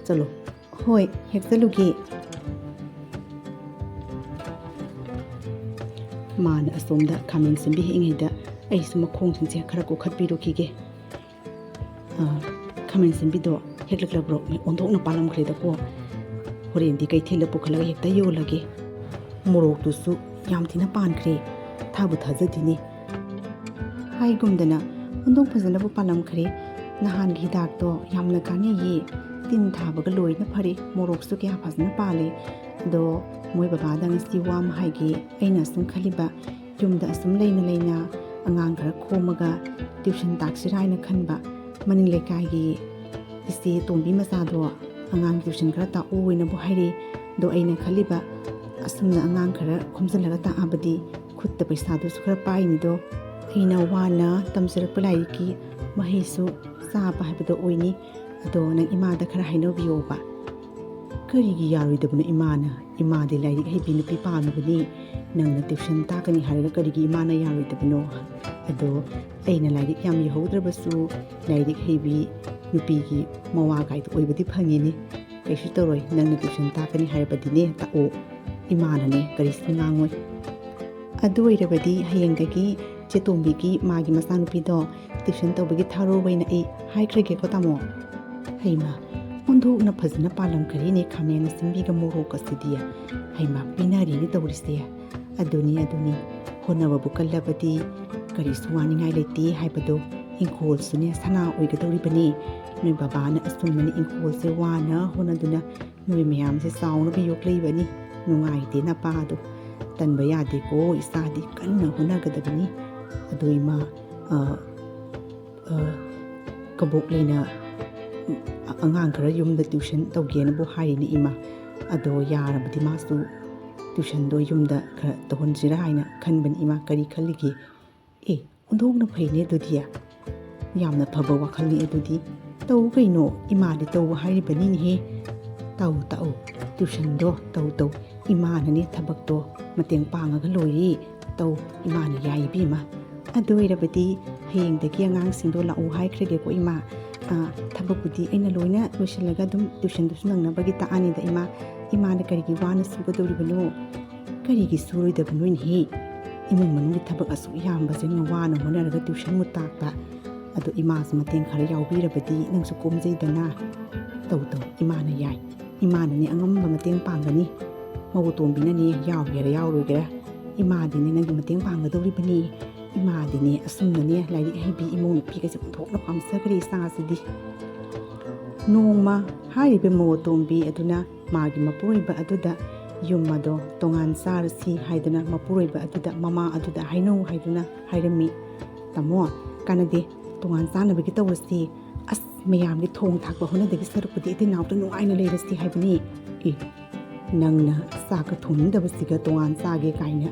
ꯆꯠꯂꯣ ꯍꯣꯏ ꯍꯦꯛꯆꯜꯂꯨꯒꯦ ꯃꯥꯅ ꯑꯁꯣꯝꯗ ꯈꯥꯃꯦꯟ ꯑꯁꯤꯟꯕꯤ ꯍꯦꯛꯉꯩꯗ ꯑꯩꯁꯨ ꯃꯈꯣꯡꯁꯤꯡꯁꯦ ꯈꯔ ꯀꯣꯛꯈꯠꯄꯤꯔꯨꯈꯤꯒꯦ ꯈꯥꯃꯦꯟ ꯑꯁꯤꯟꯕꯤꯗꯣ ꯍꯦꯛꯂꯛꯂꯕ꯭ꯔꯣ ꯑꯣꯟꯊꯣꯛꯅ ꯄꯥꯜꯂꯝꯈ꯭ꯔꯦꯗꯀꯣ ꯍꯣꯔꯦꯟꯗꯤ ꯀꯩꯊꯦꯜꯗ ꯄꯨꯈꯠꯂꯒ ꯍꯦꯛꯇ ꯌꯣꯜꯂꯒꯦ ꯃꯣꯔꯣꯛꯇꯨꯁꯨ ꯌꯥꯝ ꯊꯤꯅ ꯄꯥꯟꯈ꯭ꯔꯦ ꯊꯥꯕꯨ ꯊꯥꯖꯗꯤꯅꯦ ꯍꯥꯏꯒꯨꯝꯗꯅ ꯍꯧꯗꯣꯡ ꯐꯖꯅꯕꯨ ꯄꯥꯜꯂꯝꯈ꯭ꯔꯦ ꯅꯍꯥꯟꯒꯤ ꯍꯤꯗꯥꯛꯇꯣ ꯌꯥꯝꯅ ꯀꯥꯟꯅꯩꯌꯦ ꯇꯤꯟ ꯊꯥꯕꯒ ꯂꯣꯏꯅ ꯐꯔꯦ ꯃꯣꯔꯣꯛꯁꯨ ꯀꯌꯥ ꯐꯖꯅ ꯄꯥꯜꯂꯦ ꯑꯗꯣ ꯃꯣꯏ ꯕꯕꯥꯗ ꯉꯁꯤ ꯋꯥ ꯑꯃ ꯍꯥꯏꯒꯦ ꯑꯩꯅ ꯑꯁꯨꯝ ꯈꯜꯂꯤꯕ ꯌꯨꯝꯗ ꯑꯁꯨꯝ ꯂꯩꯅ ꯑꯉꯥꯡ ꯈꯔ ꯈꯣꯝꯃꯒ ꯇ꯭ꯌꯨꯁꯟ ꯇꯥꯛꯁꯤꯔꯥ ꯍꯥꯏꯅ ꯈꯟꯕ ꯃꯅꯤꯡ ꯂꯩꯀꯥꯏꯒꯤ ꯏꯆꯦ ꯇꯣꯝꯕꯤ ꯃꯆꯥꯗꯣ ꯑꯉꯥꯡ ꯇ꯭ꯌꯨꯁꯟ ꯈꯔ ꯇꯥꯛꯎ ꯑꯣꯏꯅꯕꯨ ꯍꯥꯏꯔꯦ ꯑꯗꯣ ꯑꯩꯅ ꯈꯜꯂꯤꯕ ꯑꯁꯨꯝꯅ ꯑꯉꯥꯡ ꯈꯔ ꯈꯣꯝꯖꯤꯜꯂꯒ ꯇꯥꯛꯑꯕꯗꯤ ꯈꯨꯠꯇ ꯄꯩꯁꯥꯗꯨꯁꯨ ꯈꯔ ꯄꯥꯏꯅꯤꯗꯣ ꯑꯩꯅ ꯋꯥꯅ ꯇꯝꯖꯔꯛꯄ ꯂꯥꯏꯔꯤꯛꯀꯤ ꯃꯍꯩꯁꯨ ꯆꯥꯕ ꯍꯥꯏꯕꯗꯣ ꯑꯣꯏꯅꯤ ꯑꯗꯣ ꯅꯪ ꯏꯃꯥꯗ ꯈꯔ ꯍꯥꯏꯅꯕꯤꯌꯣꯕ ꯀꯔꯤꯒꯤ ꯌꯥꯔꯣꯏꯗꯕꯅꯣ ꯏꯃꯥꯗꯤ ꯂꯥꯏꯔꯤꯛ ꯍꯩꯕꯤ ꯅꯨꯄꯤ ꯄꯥꯝꯃꯤꯕꯅꯤ ꯅꯪꯅ ꯇ꯭ꯌꯨꯁꯟ ꯇꯥꯛꯀꯅꯤ ꯍꯥꯏꯔꯒ ꯀꯔꯤꯒꯤ ꯏꯃꯥꯅ ꯌꯥꯔꯣꯏꯗꯕꯅꯣ ꯑꯗꯣ ꯑꯩꯅ ꯂꯥꯏꯔꯤꯛ ꯌꯥꯝ ꯌꯧꯍꯧꯗ꯭ꯔꯕꯁꯨ ꯂꯥꯏꯔꯤꯛ ꯍꯩꯕꯤ ꯅꯨꯄꯤꯒꯤ ꯃꯋꯥ ꯀꯥꯏꯗꯣ ꯑꯣꯏꯕꯗꯤ ꯐꯪꯉꯤꯅꯤ ꯀꯩꯁꯨ ꯇꯧꯔꯣꯏ ꯅꯪꯅ ꯇ꯭ꯌꯨꯁꯟ ꯇꯥꯛꯀꯅꯤ ꯍꯥꯏꯔꯕꯗꯤꯅꯦ ꯇꯥꯛꯑꯣ ꯏꯃꯥꯅꯅꯦ ꯀꯔꯤꯁꯨ ꯉꯥꯡꯉꯣꯏ ꯑꯗꯨ ꯑꯣꯏꯔꯕꯗꯤ ꯍꯌꯦꯡꯗꯒꯤ ꯆꯦꯇꯣꯝꯕꯤꯒꯤ ꯃꯥꯒꯤ ꯃꯆꯥꯅꯨꯄꯤꯗꯣ ꯇ꯭ꯌꯨꯁꯟ ꯇꯧꯕꯒꯤ ꯊꯥꯔꯣꯕꯩꯅ ꯑꯩ ꯍꯥꯏꯈ꯭ꯔꯒꯦꯀꯣ ꯇꯥꯃꯣ ꯍꯩꯃ ꯑꯣꯟꯊꯣꯛꯅ ꯐꯖꯅ ꯄꯥꯜꯂꯝꯈ꯭ꯔꯦꯅꯦ ꯈꯥꯃꯦꯟ ꯑꯁꯤꯟꯕꯤꯒ ꯃꯣꯔꯣꯛꯀꯁꯤꯗꯤ ꯍꯩꯃ ꯄꯤꯅꯔꯤꯅꯤ ꯇꯧꯔꯤꯁꯦ ꯑꯗꯨꯅꯤ ꯍꯣꯠꯅꯕꯕꯨ ꯀꯜꯂꯕꯗꯤ ꯀꯔꯤꯁꯨ ꯋꯥꯅꯤꯡꯉꯥꯏ ꯂꯩꯇꯦ ꯍꯥꯏꯕꯗꯣ ꯏꯪꯈꯣꯜꯁꯨꯅꯦ ꯁꯅꯥ ꯑꯣꯏꯒꯗꯧꯔꯤꯕꯅꯤ ꯅꯣꯏ ꯕꯕꯥꯅ ꯑꯁꯨꯝꯅꯅꯦ ꯏꯪꯈꯣꯜꯁꯦ ꯋꯥꯅ ꯍꯣꯠꯅꯗꯨꯅ ꯅꯣꯏ ꯃꯌꯥꯝꯁꯦ ꯆꯥꯎꯅꯕ ꯌꯣꯛꯂꯛꯏꯕꯅꯤ ꯅꯨꯡꯉꯥꯏꯇꯦ ꯅꯄꯥꯗꯣ ꯇꯟꯕ ꯌꯥꯗꯦꯀꯣ ꯏꯆꯥꯗꯤ ꯀꯟꯅ ꯍꯣꯠꯅꯒꯗꯕꯅꯤ ꯑꯗꯣ ꯏꯃꯥ ꯀꯕꯣꯛ ꯂꯩꯅ ꯑꯉꯥꯡ ꯈꯔ ꯌꯨꯝꯗ ꯇ꯭ꯌꯨꯁꯟ ꯇꯧꯒꯦꯅꯕꯨ ꯍꯥꯏꯔꯤꯅꯤ ꯏꯃꯥ ꯑꯗꯣ ꯌꯥꯔꯕꯗꯤ ꯃꯥꯁꯨ ꯇ꯭ꯌꯨꯁꯟꯗꯣ ꯌꯨꯝꯗ ꯈꯔ ꯇꯧꯍꯟꯁꯤꯔꯥ ꯍꯥꯏꯅ ꯈꯟꯕꯅꯤ ꯏꯃꯥ ꯀꯔꯤ ꯈꯜꯂꯤꯒꯦ ꯑꯣꯟꯊꯣꯛꯅ ꯐꯩꯅꯦ ꯑꯗꯨꯗꯤ ꯌꯥꯝꯅ ꯐꯕ ꯋꯥꯈꯜꯅꯤ ꯑꯗꯨꯗꯤ ꯇꯧ ꯀꯩꯅꯣ ꯏꯃꯥꯗꯤ ꯇꯧꯕ ꯍꯥꯏꯔꯤꯕꯅꯤꯅꯦꯍꯦ ꯇꯧ ꯇ꯭ꯌꯨꯁꯟꯗꯣ ꯇꯧ ꯏꯃꯥꯅꯅꯦ ꯊꯕꯛꯇꯣ ꯃꯇꯦꯡ ꯄꯥꯡꯉꯒ ꯂꯣꯏꯔꯦ ꯇꯧ ꯏꯃꯥꯅ ꯌꯥꯏ ꯏꯕꯦꯝꯃ ꯑꯗꯨ ꯑꯣꯏꯔꯕꯗꯤ ꯍꯌꯦꯡꯗꯒꯤ ꯑꯉꯥꯡꯁꯤꯡꯗꯣ ꯂꯥꯛꯎ ꯍꯥꯏꯈ꯭ꯔꯒꯦꯀꯣ ꯏꯃꯥ ꯊꯕꯛꯄꯨꯗꯤ ꯑꯩꯅ ꯂꯣꯏꯅ ꯂꯣꯏꯁꯤꯜꯂꯒ ꯑꯗꯨꯝ ꯇ꯭ꯌꯨꯁꯟꯗꯨꯁꯨ ꯅꯪꯅꯕꯒꯤ ꯇꯥꯛꯑꯅꯤꯗ ꯏꯃꯥꯅ ꯀꯔꯤꯒꯤ ꯋꯥꯅ ꯁꯨꯒꯗꯧꯔꯤꯕꯅꯣ ꯀꯔꯤꯒꯤ ꯁꯨꯔꯣꯏꯗꯕꯅꯣꯅꯦꯍꯦ ꯏꯃꯨꯡ ꯃꯅꯨꯡꯒꯤ ꯊꯕꯛ ꯑꯁꯨꯛ ꯌꯥꯝꯕꯁꯦ ꯋꯥꯅ ꯍꯣꯠꯅꯔꯒ ꯇ꯭ꯌꯨꯁꯟꯃꯨ ꯇꯥꯛꯄ ꯑꯗꯣ ꯏꯃꯥꯁꯨ ꯃꯇꯦꯡ ꯈꯔ ꯌꯥꯎꯕꯤꯔꯕꯗꯤ ꯅꯪꯁꯨ ꯀꯣꯝꯖꯩꯗꯅ ꯇꯧ ꯏꯃꯥꯅ ꯌꯥꯏ ꯏꯃꯥꯅꯅꯦ ꯑꯉꯝꯕ ꯃꯇꯦꯡ ꯄꯥꯡꯒꯅꯤ ꯃꯧ ꯇꯣꯝꯕꯤꯅꯅꯦ ꯌꯥꯎꯒꯦꯔꯥ ꯌꯥꯎꯔꯣꯏꯒꯦꯔꯥ ꯏꯃꯥꯗꯤꯅꯦ ꯅꯪꯒꯤ ꯃꯇꯦꯡ ꯄꯥꯡꯒꯗꯧꯔꯤꯕꯅꯤ ꯏꯃꯥꯗꯤꯅꯦ ꯑꯁꯨꯝꯅꯅꯦ ꯂꯥꯏꯔꯤꯛ ꯍꯩꯕꯤ ꯏꯃꯨꯡ ꯅꯨꯄꯤꯒꯁꯦ ꯑꯣꯟꯊꯣꯛꯅ ꯄꯥꯝꯖꯈ꯭ꯔꯦ ꯏꯆꯥꯁꯤꯗꯤ ꯅꯣꯡꯃ ꯍꯥꯏꯔꯤꯕ ꯃꯧ ꯑꯇꯣꯝꯕꯤ ꯑꯗꯨꯅ ꯃꯥꯒꯤ ꯃꯄꯨꯔꯣꯏꯕ ꯑꯗꯨꯗ ꯌꯨꯝ ꯑꯗꯣ ꯇꯣꯉꯥꯟ ꯆꯥꯔꯁꯤ ꯍꯥꯏꯗꯨꯅ ꯃꯄꯨꯔꯣꯏꯕ ꯑꯗꯨꯗ ꯃꯃꯥ ꯑꯗꯨꯗ ꯍꯥꯏꯅꯧ ꯍꯥꯏꯗꯨꯅ ꯍꯥꯏꯔꯝꯃꯤ ꯇꯥꯃꯣ ꯀꯥꯟꯅꯗꯦ ꯇꯣꯉꯥꯟ ꯆꯥꯅꯕꯒꯤ ꯇꯧꯔꯁꯤ ꯑꯁ ꯃꯌꯥꯝꯒꯤ ꯊꯣꯡ ꯊꯥꯛꯄ ꯍꯣꯠꯅꯗꯒꯤ ꯁꯔꯨꯛꯄꯨꯗꯤ ꯏꯇꯩꯅꯥꯎꯇ ꯅꯨꯡꯉꯥꯏꯅ ꯂꯩꯔꯁꯤ ꯍꯥꯏꯕꯅꯤ ꯅꯪꯅ ꯆꯥꯛꯀ ꯊꯣꯡꯅꯤꯡꯗꯕꯁꯤꯒ ꯇꯣꯉꯥꯟ ꯆꯥꯒꯦ ꯀꯥꯏꯅ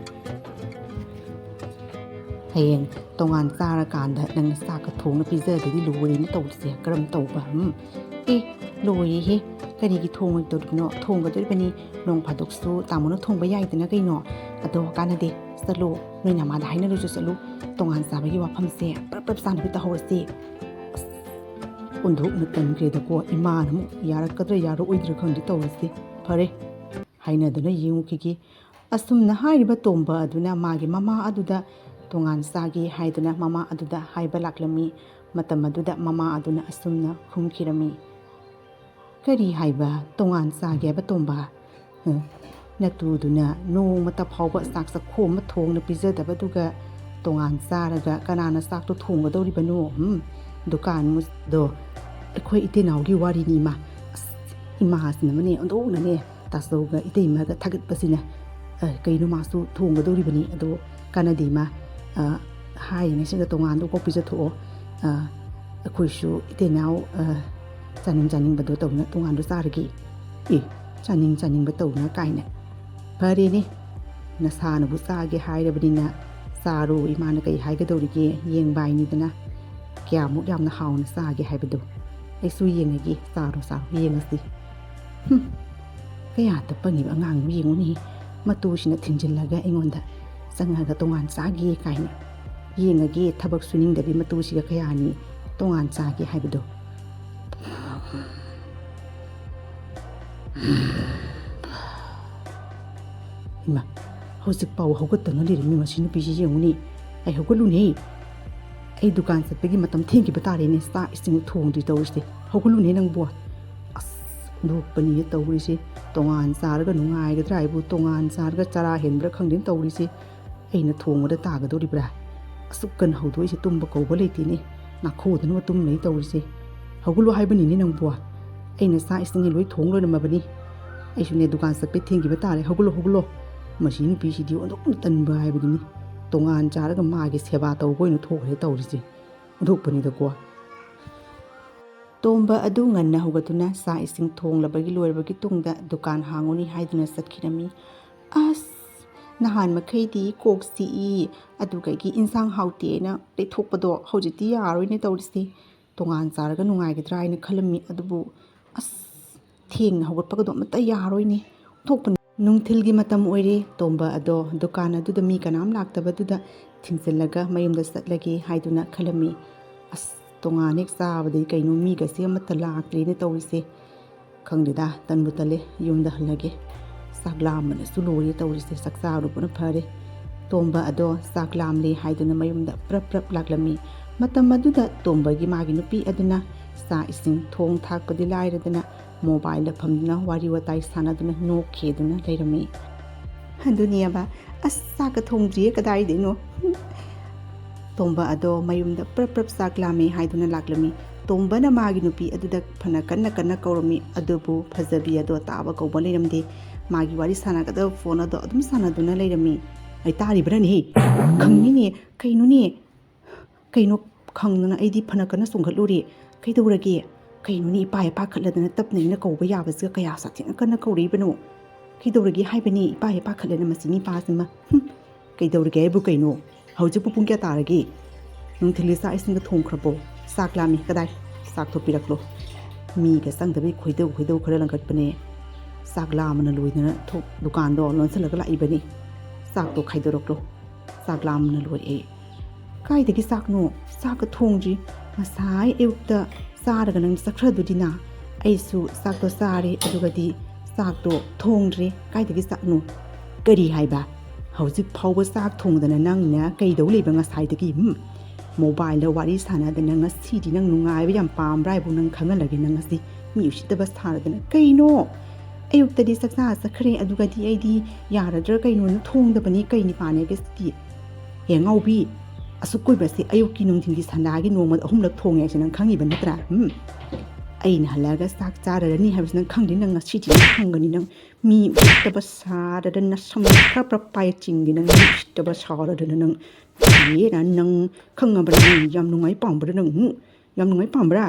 ꯍꯌꯦꯡ ꯇꯣꯉꯥꯟ ꯆꯥꯔꯀꯥꯟꯗ ꯅꯪꯅ ꯆꯥꯛꯀ ꯊꯣꯡꯅ ꯄꯤꯖꯗꯗꯤ ꯂꯣꯏꯔꯦꯅ ꯇꯧꯔꯤꯁꯦ ꯀꯔꯝ ꯇꯧꯕ ꯂꯣꯏꯔꯦꯍꯦ ꯀꯔꯤꯒꯤ ꯊꯣꯡꯉꯣꯏꯗꯧꯔꯤꯕꯅꯣ ꯊꯣꯡꯒꯗꯧꯔꯤꯕꯅꯤ ꯅꯣꯡ ꯐꯥꯗꯣꯛꯁꯨ ꯇꯥꯃꯣꯅ ꯊꯣꯡꯕ ꯌꯥꯏꯗꯅ ꯀꯩꯅꯣ ꯑꯗꯣ ꯀꯥꯟꯅꯗꯦ ꯆꯠꯂꯨ ꯅꯣꯏ ꯅꯃꯥꯗ ꯍꯥꯏꯅꯔꯨꯁꯨ ꯆꯠꯂꯨ ꯇꯣꯉꯥꯟ ꯆꯥꯕꯒꯤ ꯋꯥꯐꯝꯁꯦ ꯄ꯭ꯔꯞ ꯆꯥꯅꯕꯤ ꯇꯧꯍꯧꯔꯁꯤ ꯑꯣꯟꯊꯣꯛꯅ ꯇꯟꯈ꯭ꯔꯦꯗꯀꯣ ꯏꯃꯥꯅ ꯑꯃꯨꯛ ꯌꯥꯔꯛꯀꯗ꯭ꯔꯥ ꯌꯥꯔꯛꯑꯣꯏꯗ꯭ꯔꯥ ꯈꯪꯗꯦ ꯇꯧꯔꯁꯤ ꯐꯔꯦ ꯍꯥꯏꯅꯗꯨꯅ ꯌꯦꯡꯉꯨꯈꯤꯒꯦ ꯑꯁꯨꯝꯅ ꯍꯥꯏꯔꯤꯕ ꯇꯣꯝꯕ ꯑꯗꯨꯅ ꯃꯥꯒꯤ ꯃꯃꯥ ꯑꯗꯨꯗ ꯇꯣꯉꯥꯟ ꯆꯥꯒꯦ ꯍꯥꯏꯗꯨꯅ ꯃꯃꯥ ꯑꯗꯨꯗ ꯍꯥꯏꯕ ꯂꯥꯛꯂꯝꯃꯤ ꯃꯇꯝ ꯑꯗꯨꯗ ꯃꯃꯥ ꯑꯗꯨꯅ ꯑꯁꯨꯝꯅ ꯈꯨꯝꯈꯤꯔꯝꯃꯤ ꯀꯔꯤ ꯍꯥꯏꯕ ꯇꯣꯉꯥꯟ ꯆꯥꯒꯦ ꯍꯥꯏꯕ ꯇꯣꯝꯕ ꯅꯇꯨꯗꯨꯅ ꯅꯣꯡꯃꯇ ꯐꯥꯎꯕ ꯆꯥꯛ ꯆꯥꯛꯈꯣ ꯑꯃ ꯊꯣꯡꯅ ꯄꯤꯖꯗꯕꯗꯨꯒ ꯇꯣꯉꯥꯟ ꯆꯥꯔꯒ ꯀꯅꯥꯅ ꯆꯥꯛꯇꯣ ꯊꯣꯡꯒꯗꯧꯔꯤꯕꯅꯣ ꯗꯨꯀꯥꯟꯗꯣ ꯑꯩꯈꯣꯏ ꯏꯇꯩꯅꯥꯎꯒꯤ ꯋꯥꯔꯤꯅꯤ ꯏꯃꯥ ꯑꯁ ꯏꯃꯥꯁꯤꯅꯅꯦ ꯑꯣꯟꯊꯣꯛꯅꯅꯦ ꯇꯥꯆꯧꯒ ꯏꯇꯩꯃꯒ ꯊꯥꯒꯠꯄꯁꯤꯅ ꯀꯩꯅꯣ ꯃꯥꯁꯨ ꯊꯣꯡꯒꯗꯧꯔꯤꯕꯅꯤ ꯑꯗꯣ ꯀꯥꯟꯅꯗꯦ ꯏꯃꯥ ꯍꯥꯏꯔꯤꯉꯩꯁꯤꯗ ꯇꯣꯉꯥꯟꯗꯣ ꯀꯣꯛ ꯄꯤꯖꯊꯣꯛꯑꯣ ꯑꯩꯈꯣꯏꯁꯨ ꯏꯇꯩꯅꯥꯎ ꯆꯥꯅꯤꯡꯕꯗꯣ ꯇꯧꯅ ꯇꯣꯉꯥꯟꯗꯣ ꯆꯥꯔꯒꯦ ꯆꯥꯅꯤꯡꯕ ꯇꯧꯅ ꯀꯥꯏꯅ ꯐꯔꯦꯅꯦ ꯅꯁꯥꯅꯕꯨ ꯆꯥꯒꯦ ꯍꯥꯏꯔꯕꯅꯤꯅ ꯆꯥꯔꯣ ꯏꯃꯥꯅ ꯀꯩ ꯍꯥꯏꯒꯗꯧꯔꯤꯒꯦ ꯌꯦꯡꯕ ꯍꯥꯏꯅꯤꯗꯅ ꯀꯌꯥꯃꯨꯛ ꯌꯥꯝꯅ ꯍꯥꯎꯅ ꯆꯥꯒꯦ ꯍꯥꯏꯕꯗꯣ ꯑꯩꯁꯨ ꯌꯦꯡꯉꯒꯦ ꯆꯥꯔꯣ ꯌꯦꯡꯉꯁꯤ ꯀꯌꯥ ꯇꯞꯄꯅꯤꯕ ꯑꯉꯥꯡꯗꯨ ꯌꯦꯡꯉꯨꯅꯤ ꯃꯇꯨꯁꯤꯅ ꯊꯤꯟꯖꯤꯜꯂꯒ ꯑꯩꯉꯣꯟꯗ ꯆꯪꯉꯒ ꯇꯣꯉꯥꯟ ꯆꯥꯒꯦ ꯀꯥꯏꯅ ꯌꯦꯡꯉꯒꯦ ꯊꯕꯛ ꯁꯨꯅꯤꯡꯗꯕꯤ ꯃꯇꯨꯁꯤꯒ ꯀꯌꯥꯅꯤ ꯇꯣꯉꯥꯟ ꯆꯥꯒꯦ ꯍꯥꯏꯕꯗꯣ ꯏꯃꯥ ꯍꯧꯖꯤꯛ ꯄꯥꯎ ꯍꯧꯒꯠꯇꯅ ꯂꯩꯔꯝꯃꯤ ꯃꯁꯤ ꯅꯨꯄꯤꯁꯤ ꯌꯦꯡꯉꯨꯅꯤ ꯑꯩ ꯍꯧꯒꯠꯂꯨꯅꯦ ꯑꯩ ꯗꯨꯀꯥꯟ ꯆꯠꯄꯒꯤ ꯃꯇꯝ ꯊꯦꯡꯈꯤꯕ ꯇꯥꯔꯦꯅꯦ ꯆꯥꯛ ꯏꯁꯤꯡ ꯊꯣꯡꯗ꯭ꯔꯤ ꯇꯧꯔꯤꯁꯦ ꯍꯧꯒꯠꯂꯨꯅꯦ ꯅꯪꯕꯨ ꯑꯁ ꯅꯣꯛꯄꯅꯤꯅꯦ ꯇꯧꯔꯤꯁꯦ ꯇꯣꯉꯥꯟ ꯆꯥꯔꯒ ꯅꯨꯡꯉꯥꯏꯒꯗ꯭ꯔꯥ ꯍꯥꯏꯕꯨ ꯇꯣꯉꯥꯟ ꯆꯥꯔꯒ ꯆꯔꯥ ꯍꯦꯟꯕ꯭ꯔꯥ ꯈꯪꯗꯦ ꯇꯧꯔꯤꯁꯦ ꯑꯩꯅ ꯊꯣꯡꯕꯗ ꯇꯥꯒꯗꯧꯔꯤꯕ꯭ꯔꯥ ꯑꯁꯨꯛꯀꯟ ꯍꯧꯗꯣꯛꯏꯁꯦ ꯇꯨꯝꯕ ꯀꯧꯕ ꯂꯩꯇꯦꯅꯦ ꯅꯥꯈꯣꯗꯅ ꯇꯨꯝ ꯂꯩ ꯇꯧꯔꯤꯁꯦ ꯍꯧꯒꯠꯂꯣ ꯍꯥꯏꯕꯅꯤꯅꯦ ꯅꯪꯕꯨ ꯑꯩꯅ ꯆꯥꯛ ꯏꯁꯤꯡ ꯂꯣꯏ ꯊꯣꯡ ꯂꯣꯏꯔꯝꯃꯕꯅꯤ ꯑꯩꯁꯨꯅꯦ ꯗꯨꯀꯥꯟ ꯆꯠꯄꯩ ꯊꯦꯡꯈꯤꯕ ꯇꯥꯔꯦ ꯍꯧꯒꯠꯂꯣ ꯃꯁꯤ ꯅꯨꯄꯤꯁꯤꯗꯤ ꯑꯣꯟꯊꯣꯛꯅ ꯇꯟꯕ ꯍꯥꯏꯕꯗꯨꯅꯤ ꯇꯣꯉꯥꯟ ꯆꯥꯔꯒ ꯃꯥꯒꯤ ꯁꯦꯕꯥ ꯇꯧꯕ ꯑꯣꯏꯅ ꯊꯣꯛꯈ꯭ꯔꯦ ꯇꯧꯔꯤꯁꯦ ꯑꯣꯟꯊꯣꯛꯄꯅꯤꯗꯀꯣ ꯇꯣꯝꯕ ꯑꯗꯨ ꯉꯟꯅ ꯍꯧꯒꯠꯇꯨꯅ ꯆꯥꯛ ꯏꯁꯤꯡ ꯊꯣꯡꯂꯕꯒꯤ ꯂꯣꯏꯔꯕꯒꯤ ꯇꯨꯡꯗ ꯗꯨꯀꯥꯟ ꯍꯥꯡꯉꯨꯅꯤ ꯍꯥꯏꯗꯨꯅ ꯆꯠꯈꯤꯔꯝꯃꯤ ꯑꯁ ꯅꯍꯥꯟ ꯃꯈꯩꯗꯤ ꯀꯣꯛ ꯆꯤꯛꯏ ꯑꯗꯨꯒꯒꯤ ꯏꯟꯁꯥꯡ ꯍꯥꯎꯇꯦꯅ ꯂꯩꯊꯣꯛꯄꯗꯣ ꯍꯧꯖꯤꯛꯇꯤ ꯌꯥꯔꯣꯏꯅꯦ ꯇꯧꯔꯤꯁꯤ ꯇꯣꯉꯥꯟ ꯆꯥꯔꯒ ꯅꯨꯡꯉꯥꯏꯒꯗ꯭ꯔꯥ ꯍꯥꯏꯅ ꯈꯜꯂꯝꯃꯤ ꯑꯗꯨꯕꯨ ꯑꯁ ꯊꯦꯡꯅ ꯍꯧꯒꯠꯄꯒꯗꯣ ꯑꯃꯠꯇ ꯌꯥꯔꯣꯏꯅꯦ ꯊꯣꯛꯄꯅꯤ ꯅꯨꯡꯊꯤꯜꯒꯤ ꯃꯇꯝ ꯑꯣꯏꯔꯦ ꯇꯣꯝꯕ ꯑꯗꯣ ꯗꯨꯀꯥꯟ ꯑꯗꯨꯗ ꯃꯤ ꯀꯅꯥꯝ ꯂꯥꯛꯇꯕꯗꯨꯗ ꯊꯤꯡꯖꯤꯜꯂꯒ ꯃꯌꯨꯝꯗ ꯆꯠꯂꯒꯦ ꯍꯥꯏꯗꯨꯅ ꯈꯜꯂꯝꯃꯤ ꯑꯁ ꯇꯣꯉꯥꯟ ꯍꯦꯛ ꯆꯥꯕꯗꯒꯤ ꯀꯩꯅꯣ ꯃꯤꯒꯁꯦ ꯑꯃꯠꯇ ꯂꯥꯛꯇ꯭ꯔꯦꯅ ꯇꯧꯔꯤꯁꯦ ꯈꯪꯗꯦꯗ ꯇꯟꯕꯨ ꯇꯜꯂꯦ ꯌꯨꯝꯗ ꯍꯜꯂꯒꯦ ꯆꯥꯛ ꯂꯥꯝꯕꯅꯁꯨ ꯂꯣꯏꯔꯦ ꯇꯧꯔꯤꯁꯦ ꯆꯥꯛ ꯆꯥꯔꯨꯕꯅ ꯐꯔꯦ ꯇꯣꯝꯕ ꯑꯗꯣ ꯆꯥꯛ ꯂꯥꯝꯂꯦ ꯍꯥꯏꯗꯨꯅ ꯃꯌꯨꯝꯗ ꯄ꯭ꯔꯞ ꯂꯥꯛꯂꯝꯃꯤ ꯃꯇꯝ ꯑꯗꯨꯗ ꯇꯣꯝꯕꯒꯤ ꯃꯥꯒꯤ ꯅꯨꯄꯤ ꯑꯗꯨꯅ ꯆꯥꯛ ꯏꯁꯤꯡ ꯊꯣꯡ ꯊꯥꯛꯄꯗꯤ ꯂꯥꯏꯔꯗꯅ ꯃꯣꯕꯥꯏꯜꯗ ꯐꯝꯗꯨꯅ ꯋꯥꯔꯤ ꯋꯥꯇꯥꯏ ꯁꯥꯟꯅꯗꯨꯅ ꯅꯣꯛꯈꯦꯗꯨꯅ ꯂꯩꯔꯝꯃꯤ ꯑꯗꯨꯅꯦꯕ ꯑꯁ ꯆꯥꯛꯀ ꯊꯣꯡꯗ꯭ꯔꯤꯌꯦ ꯀꯗꯥꯏꯗꯩꯅꯣ ꯇꯣꯝꯕ ꯑꯗꯣ ꯃꯌꯨꯝꯗ ꯄ꯭ꯔꯞ ꯆꯥꯛ ꯂꯥꯝꯃꯦ ꯍꯥꯏꯗꯨꯅ ꯂꯥꯛꯂꯝꯃꯤ ꯇꯣꯝꯕꯅ ꯃꯥꯒꯤ ꯅꯨꯄꯤ ꯑꯗꯨꯗ ꯐꯅ ꯀꯟꯅ ꯀꯧꯔꯝꯃꯤ ꯑꯗꯨꯕꯨ ꯐꯖꯕꯤ ꯑꯗꯣ ꯇꯥꯕ ꯀꯧꯕ ꯂꯩꯔꯝꯗꯦ ꯃꯥꯒꯤ ꯋꯥꯔꯤ ꯁꯥꯟꯅꯒꯗꯕ ꯐꯣꯟ ꯑꯗꯣ ꯑꯗꯨꯝ ꯁꯥꯟꯅꯗꯨꯅ ꯂꯩꯔꯝꯃꯤ ꯑꯩ ꯇꯥꯔꯤꯕ꯭ꯔꯅꯦ ꯈꯪꯅꯤꯅꯦ ꯀꯩꯅꯣ ꯈꯪꯗꯅ ꯑꯩꯗꯤ ꯐꯅ ꯀꯟꯅ ꯆꯣꯡꯈꯠꯂꯨꯔꯦ ꯀꯩꯗꯧꯔꯒꯦ ꯀꯩꯅꯣꯅꯦ ꯏꯄꯥ ꯈꯠꯂꯗꯅ ꯇꯞꯅ ꯀꯧꯕ ꯌꯥꯕꯁꯤꯒ ꯀꯌꯥ ꯁꯥꯊꯤꯅ ꯀꯟꯅ ꯀꯧꯔꯛꯏꯕꯅꯣ ꯀꯩꯗꯧꯔꯒꯦ ꯍꯥꯏꯕꯅꯤ ꯏꯄꯥ ꯈꯠꯂꯅ ꯃꯁꯤꯅꯤ ꯏꯄꯥꯁꯤꯃ ꯀꯩꯗꯧꯔꯒꯦ ꯍꯥꯏꯕꯨ ꯀꯩꯅꯣ ꯍꯧꯖꯤꯛꯄꯨ ꯄꯨꯡ ꯀꯌꯥ ꯇꯥꯔꯒꯦ ꯅꯨꯡꯊꯤꯜꯒꯤ ꯆꯥꯛ ꯏꯁꯤꯡꯒ ꯊꯣꯡꯈ꯭ꯔꯕꯣ ꯆꯥꯛ ꯂꯥꯝꯃꯤ ꯀꯗꯥꯏ ꯆꯥꯛꯇꯣ ꯄꯤꯔꯛꯂꯣ ꯃꯤꯒ ꯆꯪꯗꯕꯩ ꯈꯣꯏꯗꯧ ꯈꯔ ꯂꯪꯈꯠꯄꯅꯦ ꯆꯥꯛ ꯂꯥꯝꯕꯅ ꯂꯣꯏꯗꯅ ꯗꯨꯀꯥꯟꯗꯣ ꯂꯣꯟꯁꯤꯜꯂꯒ ꯂꯥꯛꯏꯕꯅꯤ ꯆꯥꯛꯇꯣ ꯈꯥꯏꯗꯣꯔꯛꯂꯣ ꯆꯥꯛ ꯂꯥꯝꯕꯅ ꯂꯣꯏꯔꯦ ꯀꯥꯏꯗꯒꯤ ꯆꯥꯛꯅꯣ ꯆꯥꯛꯀ ꯊꯣꯡꯗ꯭ꯔꯤ ꯉꯁꯥꯏ ꯑꯌꯨꯛꯇ ꯆꯥꯔꯒ ꯅꯪ ꯆꯠꯈ꯭ꯔꯗꯨꯗꯤꯅ ꯑꯩꯁꯨ ꯆꯥꯛꯇꯣ ꯆꯥꯔꯦ ꯑꯗꯨꯒꯗꯤ ꯆꯥꯛꯇꯣ ꯊꯣꯡꯗ꯭ꯔꯤ ꯀꯥꯏꯗꯒꯤ ꯆꯥꯛꯅꯣ ꯀꯔꯤ ꯍꯥꯏꯕ ꯍꯧꯖꯤꯛ ꯐꯥꯎꯕ ꯆꯥꯛ ꯊꯣꯡꯗꯅ ꯅꯪꯅ ꯀꯩꯗꯧ ꯂꯩꯕ ꯉꯁꯥꯏꯗꯒꯤ ꯃꯣꯕꯥꯏꯜꯗ ꯋꯥꯔꯤ ꯁꯥꯟꯅꯗꯅ ꯉꯁꯤꯗꯤ ꯅꯪ ꯅꯨꯡꯉꯥꯏꯕ ꯌꯥꯝ ꯄꯥꯝꯕ꯭ꯔꯥ ꯍꯥꯏꯕꯨ ꯅꯪ ꯈꯪꯍꯜꯂꯒꯦ ꯅꯪ ꯉꯁꯤ ꯃꯤ ꯎꯁꯤꯠꯇꯕ ꯁꯥꯔꯗꯅ ꯀꯩꯅꯣ ꯑꯌꯨꯛꯇꯗꯤ ꯆꯥꯛꯆꯥ ꯆꯠꯈ꯭ꯔꯦ ꯑꯗꯨꯒꯗꯤ ꯑꯩꯗꯤ ꯌꯥꯔꯗ꯭ꯔꯥ ꯀꯩꯅꯣꯅ ꯊꯣꯡꯗꯕꯅꯤ ꯀꯩꯅꯤ ꯄꯥꯅꯦꯒ ꯁꯤꯗꯤ ꯍꯦ ꯉꯥꯎꯕꯤ ꯑꯁꯨꯛ ꯀꯨꯏꯕꯁꯦ ꯑꯌꯨꯛꯀꯤ ꯅꯨꯡꯊꯤꯟꯒꯤ ꯁꯟꯗꯥꯒꯤ ꯅꯣꯡꯃꯗ 3ꯂꯛ ꯊꯣꯡꯉꯦ ꯍꯥꯏꯁꯦ ꯅꯪ ꯈꯪꯉꯤꯕ ꯅꯠꯇ꯭ꯔꯥ ꯑꯩꯅ ꯍꯜꯂꯛꯑꯒ ꯆꯥꯛ ꯆꯥꯔꯔꯅꯤ ꯍꯥꯏꯕꯁꯤ ꯅꯪ ꯈꯪꯗꯦ ꯅꯪ ꯉꯁꯤꯗꯤ ꯈꯪꯒꯅꯤ ꯅꯪ ꯃꯤ ꯎꯁꯤꯠꯇꯕ ꯁꯥꯔꯗꯅ ꯁꯝ ꯈꯔ ꯄꯥꯏ ꯆꯤꯡꯗꯤ ꯅꯪ ꯃꯤ ꯎꯁꯤꯠꯇꯕ ꯁꯥꯔꯗꯅ ꯅꯪ ꯅꯪ ꯈꯪꯉꯕ꯭ꯔꯥ ꯅꯪ ꯌꯥꯝ ꯅꯨꯡꯉꯥꯏ ꯄꯥꯝꯕ꯭ꯔꯥ ꯅꯪ ꯌꯥꯝ ꯅꯨꯡꯉꯥꯏ ꯄꯥꯝꯕ꯭ꯔꯥ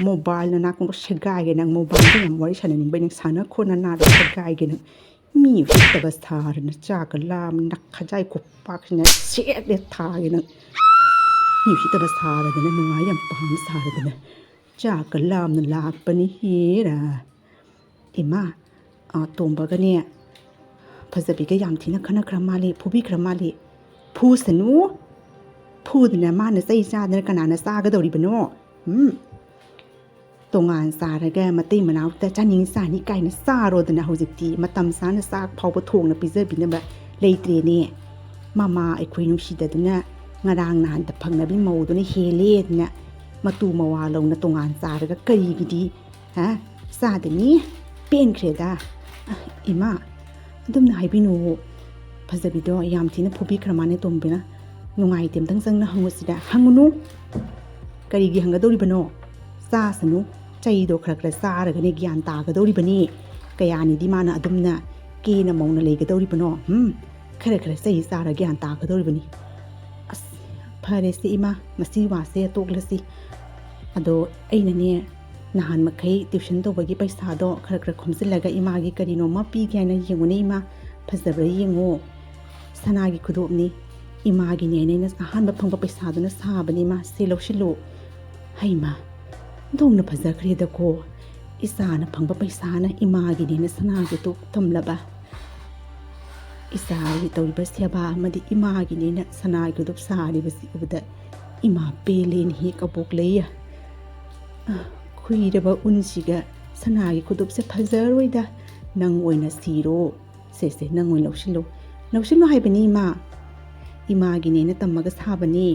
ꯃꯣꯕꯥꯏꯜꯅ ꯅꯥꯀꯣꯡꯗ ꯁꯦꯒꯥꯏꯒꯦ ꯅꯪ ꯃꯣꯕꯥꯏꯜꯗ ꯌꯥꯝ ꯋꯥꯔꯤ ꯁꯥꯟꯅꯅꯤꯡꯕꯩ ꯅꯪ ꯁꯥꯟꯅ ꯈꯣꯠꯅ ꯅꯥꯗ ꯁꯦꯒꯥꯏꯒꯦ ꯅꯪ ꯃꯤ ꯎꯁꯤꯠꯇꯕ ꯁꯥꯔꯗꯅ ꯆꯥꯛꯀ ꯂꯥꯝꯅ ꯈꯖꯥꯏ ꯈꯨꯄꯥꯛꯁꯤꯅ ꯁꯦꯠꯂꯦ ꯊꯥꯒꯦ ꯅꯪ ꯃꯤ ꯎꯁꯤꯠꯇꯕ ꯁꯥꯔꯗꯅ ꯅꯨꯡꯉꯥꯏ ꯌꯥꯝ ꯄꯥꯝꯕ ꯁꯥꯔꯗꯅ ꯆꯥꯛꯀ ꯂꯥꯝꯅ ꯂꯥꯛꯄꯅꯤ ꯍꯦꯔꯥ ꯏꯃꯥ ꯇꯣꯝꯕꯒꯅꯦ ꯐꯖꯕꯤꯒ ꯌꯥꯝ ꯊꯤꯅ ꯈꯠꯅꯈ꯭ꯔ ꯃꯥꯜꯂꯤ ꯐꯨꯕꯤꯈ꯭ꯔ ꯃꯥꯜꯂꯤ ꯐꯨꯁꯅꯨ ꯐꯨꯗꯅ ꯃꯥꯅ ꯆꯩ ꯆꯥꯗꯅ ꯀꯅꯥꯅ ꯆꯥꯒꯗꯧꯔꯤꯕꯅꯣ ꯇꯣꯉꯥꯟ ꯆꯥꯔꯒ ꯃꯇꯩ ꯃꯅꯥꯎꯇ ꯆꯥꯅꯤꯡ ꯆꯥꯅꯤ ꯀꯥꯏꯅ ꯆꯥꯔꯣꯗꯅ ꯍꯧꯖꯤꯛꯇꯤ ꯃꯇꯝ ꯆꯥꯅ ꯆꯥꯛ ꯐꯥꯎꯕ ꯊꯣꯡꯅ ꯄꯤꯖꯕꯤꯅꯕ ꯂꯩꯇ꯭ꯔꯦꯅꯦ ꯃꯃꯥ ꯑꯩꯈꯣꯏ ꯅꯨꯡꯁꯤꯗꯗꯨꯅ ꯉꯔꯥꯡ ꯅꯍꯥꯟꯇ ꯐꯪꯅꯕꯤ ꯃꯧꯗꯨꯅ ꯍꯦꯜꯂꯦꯗꯅ ꯃꯇꯨ ꯃꯋꯥ ꯂꯧꯅ ꯇꯣꯉꯥꯟ ꯆꯥꯔꯒ ꯀꯔꯤꯒꯤꯗꯤ ꯆꯥꯗꯅꯤ ꯄꯦꯟꯈ꯭ꯔꯦꯗ ꯏꯃꯥ ꯑꯗꯨꯝꯅ ꯍꯥꯏꯕꯤꯅꯨ ꯐꯖꯕꯤꯗꯣ ꯌꯥꯝ ꯊꯤꯅ ꯐꯨꯕꯤꯈ꯭ꯔ ꯃꯥꯅꯦ ꯇꯣꯝꯕꯤꯅ ꯅꯨꯡꯉꯥꯏꯇꯦ ꯑꯝꯇꯪ ꯆꯪꯅ ꯍꯪꯉꯨꯁꯤꯗ ꯍꯪꯉꯨꯅꯨ ꯀꯔꯤꯒꯤ ꯍꯪꯒꯗꯧꯔꯤꯕꯅꯣ ꯆꯥꯁꯅꯨ ꯆꯩꯗꯣ ꯈꯔ ꯆꯥꯔꯒꯅꯦ ꯒ꯭ꯌꯥꯟ ꯇꯥꯒꯗꯧꯔꯤꯕꯅꯤ ꯀꯌꯥꯅꯤꯗꯤ ꯃꯥꯅ ꯑꯗꯨꯝꯅ ꯀꯦꯅ ꯃꯧꯅ ꯂꯩꯒꯗꯧꯔꯤꯕꯅꯣ ꯈꯔ ꯆꯩ ꯆꯥꯔ ꯒ꯭ꯌꯥꯟ ꯇꯥꯒꯗꯧꯔꯤꯕꯅꯤ ꯑꯁ ꯐꯔꯦꯁꯤ ꯏꯃꯥ ꯃꯁꯤ ꯋꯥꯁꯦ ꯇꯣꯛꯂꯁꯤ ꯑꯗꯣ ꯑꯩꯅꯅꯦ ꯅꯍꯥꯟ ꯃꯈꯩ ꯇ꯭ꯌꯨꯁꯟ ꯇꯧꯕꯒꯤ ꯄꯩꯁꯥꯗꯣ ꯈꯔ ꯈꯣꯝꯖꯤꯜꯂꯒ ꯏꯃꯥꯒꯤ ꯀꯔꯤꯅꯣꯃ ꯄꯤꯒꯦ ꯍꯥꯏꯅ ꯌꯦꯡꯉꯨꯅꯦ ꯏꯃꯥ ꯐꯖꯕ꯭ꯔꯥ ꯌꯦꯡꯉꯣ ꯁꯅꯥꯒꯤ ꯈꯨꯗꯣꯞꯅꯤ ꯏꯃꯥꯒꯤꯅꯦꯅ ꯑꯩꯅ ꯑꯍꯥꯟꯕ ꯐꯪꯕ ꯄꯩꯁꯥꯗꯨꯅ ꯁꯥꯕꯅꯤ ꯏꯃꯥ ꯁꯤ ꯂꯧꯁꯤꯜꯂꯨ ꯍꯩꯃꯥ ꯗꯣꯡꯅ ꯐꯖꯈ꯭ꯔꯦꯗꯀꯣ ꯏꯆꯥꯅ ꯐꯪꯕ ꯄꯩꯁꯥꯅ ꯏꯃꯥꯒꯤꯅꯦꯅ ꯁꯅꯥꯒꯤ ꯈꯨꯗꯣꯞ ꯊꯝꯂꯕ ꯏꯆꯥꯒꯤ ꯇꯧꯔꯤꯕ ꯁꯦꯕꯥ ꯑꯃꯗꯤ ꯏꯃꯥꯒꯤꯅꯦꯅ ꯁꯅꯥꯒꯤ ꯈꯨꯗꯣꯞ ꯁꯥꯔꯤꯕꯁꯤ ꯎꯕꯗ ꯏꯃꯥ ꯄꯦꯜꯂꯦꯅ ꯍꯦꯛ ꯀꯕꯣꯛ ꯂꯩꯌꯦ ꯈꯨꯏꯔꯕ ꯎꯟꯁꯤꯒ ꯁꯅꯥꯒꯤ ꯈꯨꯗꯣꯞꯁꯦ ꯐꯖꯔꯣꯏꯗ ꯅꯪ ꯑꯣꯏꯅ ꯁꯤꯔꯣ ꯁꯦ ꯅꯪ ꯑꯣꯏꯅ ꯂꯧꯁꯤꯜꯂꯨ ꯍꯥꯏꯕꯅꯤ ꯏꯃꯥꯒꯤꯅꯦꯅ ꯇꯝꯃꯒ ꯁꯥꯕꯅꯤ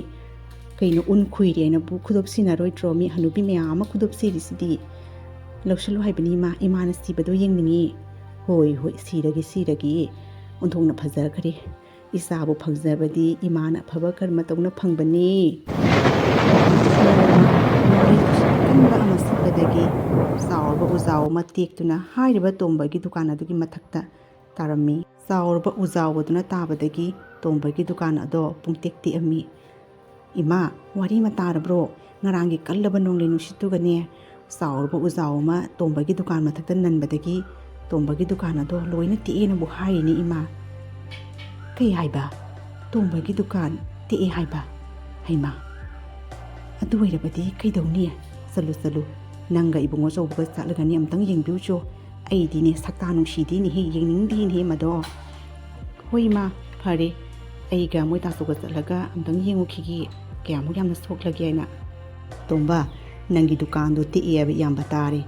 ꯀꯩꯅꯣ ꯎꯟ ꯈꯨꯏꯔꯦꯅ ꯈꯨꯗꯣꯞ ꯁꯤꯟꯅꯔꯣꯏꯗ꯭ꯔꯣ ꯃꯤ ꯍꯅꯨꯕꯤ ꯃꯌꯥꯝ ꯑꯃ ꯈꯨꯗꯣꯞ ꯁꯤꯔꯤꯁꯤꯗꯤ ꯂꯧꯁꯤꯜꯂꯨ ꯍꯥꯏꯕꯅꯤ ꯏꯃꯥꯅ ꯁꯤꯕꯗꯣ ꯌꯦꯡꯅꯤꯡꯉꯤ ꯍꯣꯏ ꯁꯤꯔꯒꯦ ꯑꯣꯟꯊꯣꯛꯅ ꯐꯖꯈ꯭ꯔꯦ ꯏꯆꯥꯕꯨ ꯐꯪꯖꯕꯗꯤ ꯏꯃꯥꯅ ꯑꯐꯕ ꯀꯔꯃ ꯇꯧꯅ ꯐꯪꯕꯅꯤ꯫ ꯀꯟꯕ ꯑꯃ ꯁꯤꯠꯄꯗꯒꯤ ꯆꯥꯎꯔꯕ ꯎꯖꯥꯎ ꯑꯃ ꯇꯦꯛꯇꯨꯅ ꯍꯥꯏꯔꯤꯕ ꯇꯣꯝꯕꯒꯤ ꯗꯨꯀꯥꯟ ꯑꯗꯨꯒꯤ ꯃꯊꯛꯇ ꯇꯥꯔꯝꯃꯤ꯫ ꯆꯥꯎꯔꯕ ꯎꯖꯥꯎ ꯑꯗꯨꯅ ꯇꯥꯕꯗꯒꯤ ꯇꯣꯝꯕꯒꯤ ꯗꯨꯀꯥꯟ ꯑꯗꯣ ꯄꯨꯡꯇꯦꯛ ꯇꯦꯛꯑꯝꯃꯤ꯫ ꯏꯃꯥ, ꯋꯥꯔꯤ ꯑꯃ ꯇꯥꯔꯕ꯭ꯔꯣ? ꯉꯔꯥꯡꯒꯤ ꯀꯜꯂꯕ ꯅꯣꯡꯂꯩ ꯅꯨꯡꯁꯤꯠꯇꯨꯒꯅꯦ ꯆꯥꯎꯔꯕ ꯎꯖꯥꯎ ꯑꯃ ꯇꯣꯝꯕꯒꯤ ꯗꯨꯀꯥꯟ ꯃꯊꯛꯇ ꯅꯟꯕꯗꯒꯤ ꯇꯣꯝꯕꯒꯤ ꯗꯨꯀꯥꯟ ꯑꯗꯣ ꯂꯣꯏꯅ ꯇꯦꯛꯑꯦꯅꯕꯨ ꯍꯥꯏꯔꯤꯅꯤ ꯏꯃꯥ꯫ ꯀꯩ ꯍꯥꯏꯕ? ꯇꯣꯝꯕꯒꯤ ꯗꯨꯀꯥꯟ ꯇꯦꯛꯑꯦ ꯍꯥꯏꯕ? ꯍꯩꯃꯥ, ꯑꯗꯨ ꯑꯣꯏꯔꯕꯗꯤ ꯀꯩꯗꯧꯅꯤ? ꯆꯠꯂꯨ ꯅꯪꯒ ꯏꯕꯨꯡꯉꯣ ꯑꯆꯧꯕꯒ ꯆꯠꯂꯒꯅꯦ ꯑꯝꯇꯪ ꯌꯦꯡꯕꯤꯌꯨꯆꯣ꯫ ꯑꯩꯗꯤꯅꯦ ꯁꯛꯇꯥ ꯅꯨꯡꯁꯤꯗꯦꯅꯦꯍꯦ, ꯌꯦꯡꯅꯤꯡꯗꯦꯅꯦꯍꯦ ꯃꯗꯣ꯫ ꯍꯣꯏ ꯏꯃꯥ, ꯐꯔꯦ, ꯑꯩꯒ ꯃꯣꯏ ꯇꯥꯆꯧꯒ ꯆꯠꯂꯒ ꯑꯝꯇꯪ ꯌꯦꯡꯉꯨꯈꯤꯒꯦ ꯀꯌꯥꯃꯨꯛ ꯌꯥꯝꯅ ꯁꯣꯛꯂꯒꯦ ꯍꯥꯏꯅ꯫ ꯇꯣꯝꯕ, ꯅꯪꯒꯤ ꯗꯨꯀꯥꯟꯗꯣ ꯇꯦꯛꯑꯦ ꯍꯥꯏꯕ ꯏꯌꯥꯝꯕ ꯇꯥꯔꯦ꯫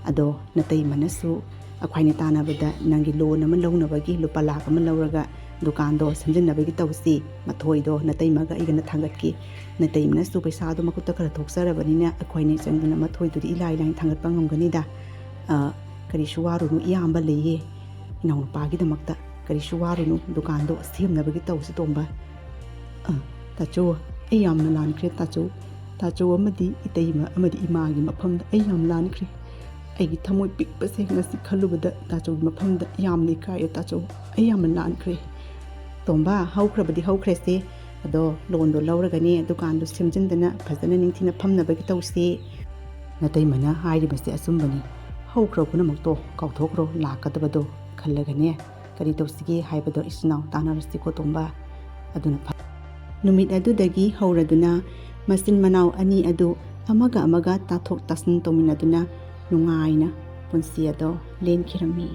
ꯑꯗꯣ ꯅꯇꯩꯃꯅꯁꯨ ꯑꯩꯈꯣꯏꯅ ꯇꯥꯟꯅꯕꯗ ꯅꯪꯒꯤ ꯂꯣꯟ ꯑꯃ ꯂꯧꯅꯕꯒꯤ ꯂꯨꯄꯥ ꯂꯥꯛ ꯑꯃ ꯂꯧꯔꯒ ꯗꯨꯀꯥꯟꯗꯣ ꯁꯦꯝꯖꯤꯟꯅꯕꯒꯤ ꯇꯧꯁꯤ꯫ ꯃꯊꯣꯏꯗꯣ ꯅꯇꯩꯃꯒ ꯑꯩꯒꯅ ꯊꯥꯡꯒꯠꯀꯦ꯫ ꯅꯇꯩꯃꯅꯁꯨ ꯄꯩꯁꯥꯗꯣ ꯃꯈꯨꯠꯇ ꯈꯔ ꯊꯣꯛꯆꯔꯕꯅꯤꯅ ꯑꯩꯈꯣꯏꯅ ꯆꯪꯗꯨꯅ ꯃꯊꯣꯏꯗꯨꯗꯤ ꯏꯂꯥꯏ ꯂꯥꯏꯅ ꯊꯥꯡꯒꯠꯄ ꯉꯝꯒꯅꯤꯗ꯫ ꯀꯔꯤꯁꯨ ꯋꯥꯔꯨꯅꯨ, ꯏꯌꯥꯝꯕ ꯂꯩꯌꯦ ꯏꯅꯥꯎꯅꯨꯄꯥꯒꯤꯗꯃꯛꯇ꯫ ꯀꯔꯤꯁꯨ ꯋꯥꯔꯨꯅꯨ, ꯗꯨꯀꯥꯟꯗꯣ ꯁꯦꯝꯅꯕꯒꯤ ꯇꯧꯁꯤ ꯇꯣꯝꯕ꯫ ꯇꯥꯆꯧ, ꯑꯩ ꯌꯥꯝꯅ ꯂꯥꯟꯈ꯭ꯔꯦ ꯇꯥꯆꯧ꯫ ꯇꯥꯆꯧ ꯑꯃꯗꯤ ꯏꯇꯩꯃ ꯑꯃꯗꯤ ꯏꯃꯥꯒꯤ ꯃꯐꯝꯗ ꯑꯩ ꯌꯥꯝ ꯂꯥꯟꯈ꯭ꯔꯦ꯫ ꯑꯩꯒꯤ ꯊꯃꯣꯏ ꯄꯤꯛꯄꯁꯦ ꯉꯁꯤ ꯈꯜꯂꯨꯕꯗ ꯇꯥꯆꯧꯒꯤ ꯃꯐꯝꯗ ꯌꯥꯝꯅ ꯏꯀꯥꯏꯔꯦ ꯇꯥꯆꯧ꯫ ꯑꯩ ꯌꯥꯝꯅ ꯂꯥꯟꯈ꯭ꯔꯦ꯫ ꯇꯣꯝꯕ, ꯍꯧꯈ꯭ꯔꯕꯗꯤ ꯍꯧꯈ꯭ꯔꯁꯦ, ꯑꯗꯣ ꯂꯣꯟꯗꯣ ꯂꯧꯔꯒꯅꯦ ꯗꯨꯀꯥꯟꯗꯣ ꯁꯦꯝꯖꯤꯟꯗꯅ ꯐꯖꯅ ꯅꯤꯡꯊꯤꯅ ꯐꯝꯅꯕꯒꯤ ꯇꯧꯁꯤ꯫ ꯅꯇꯩꯃꯅ ꯍꯥꯏꯔꯤꯕꯁꯦ ꯑꯆꯨꯝꯕꯅꯤ꯫ ꯍꯧꯈ꯭ꯔ ꯄꯨꯝꯅꯃꯛꯇꯣ ꯀꯥꯎꯊꯣꯛꯈ꯭ꯔꯣ, ꯂꯥꯛꯀꯗꯕꯗꯣ ꯈꯜꯂꯒꯅꯦ ꯀꯔꯤ ꯇꯧꯁꯤꯒꯦ ꯍꯥꯏꯕꯗꯣ ꯏꯆꯤꯟ ꯏꯅꯥꯎ ꯇꯥꯟꯅꯔꯁꯤꯀꯣ ꯇꯣꯝꯕ꯫ ꯑꯗꯨꯅ ꯅꯨꯃꯤꯠ ꯑꯗꯨꯗꯒꯤ ꯍꯧꯔꯗꯨꯅ ꯃꯆꯤꯟ ꯃꯅꯥꯎ ꯑꯅꯤ ꯑꯗꯨ ꯑꯃꯒ ꯑꯃꯒ ꯇꯥꯊꯣꯛ ꯇꯥꯁꯤꯟ ꯇꯧꯃꯤꯟꯅꯗꯨꯅ ꯅꯨꯡꯉꯥꯏꯅ ꯄꯨꯟꯁꯤ ꯑꯗꯣ ꯂꯦꯟꯈꯤꯔꯝꯃꯤ꯫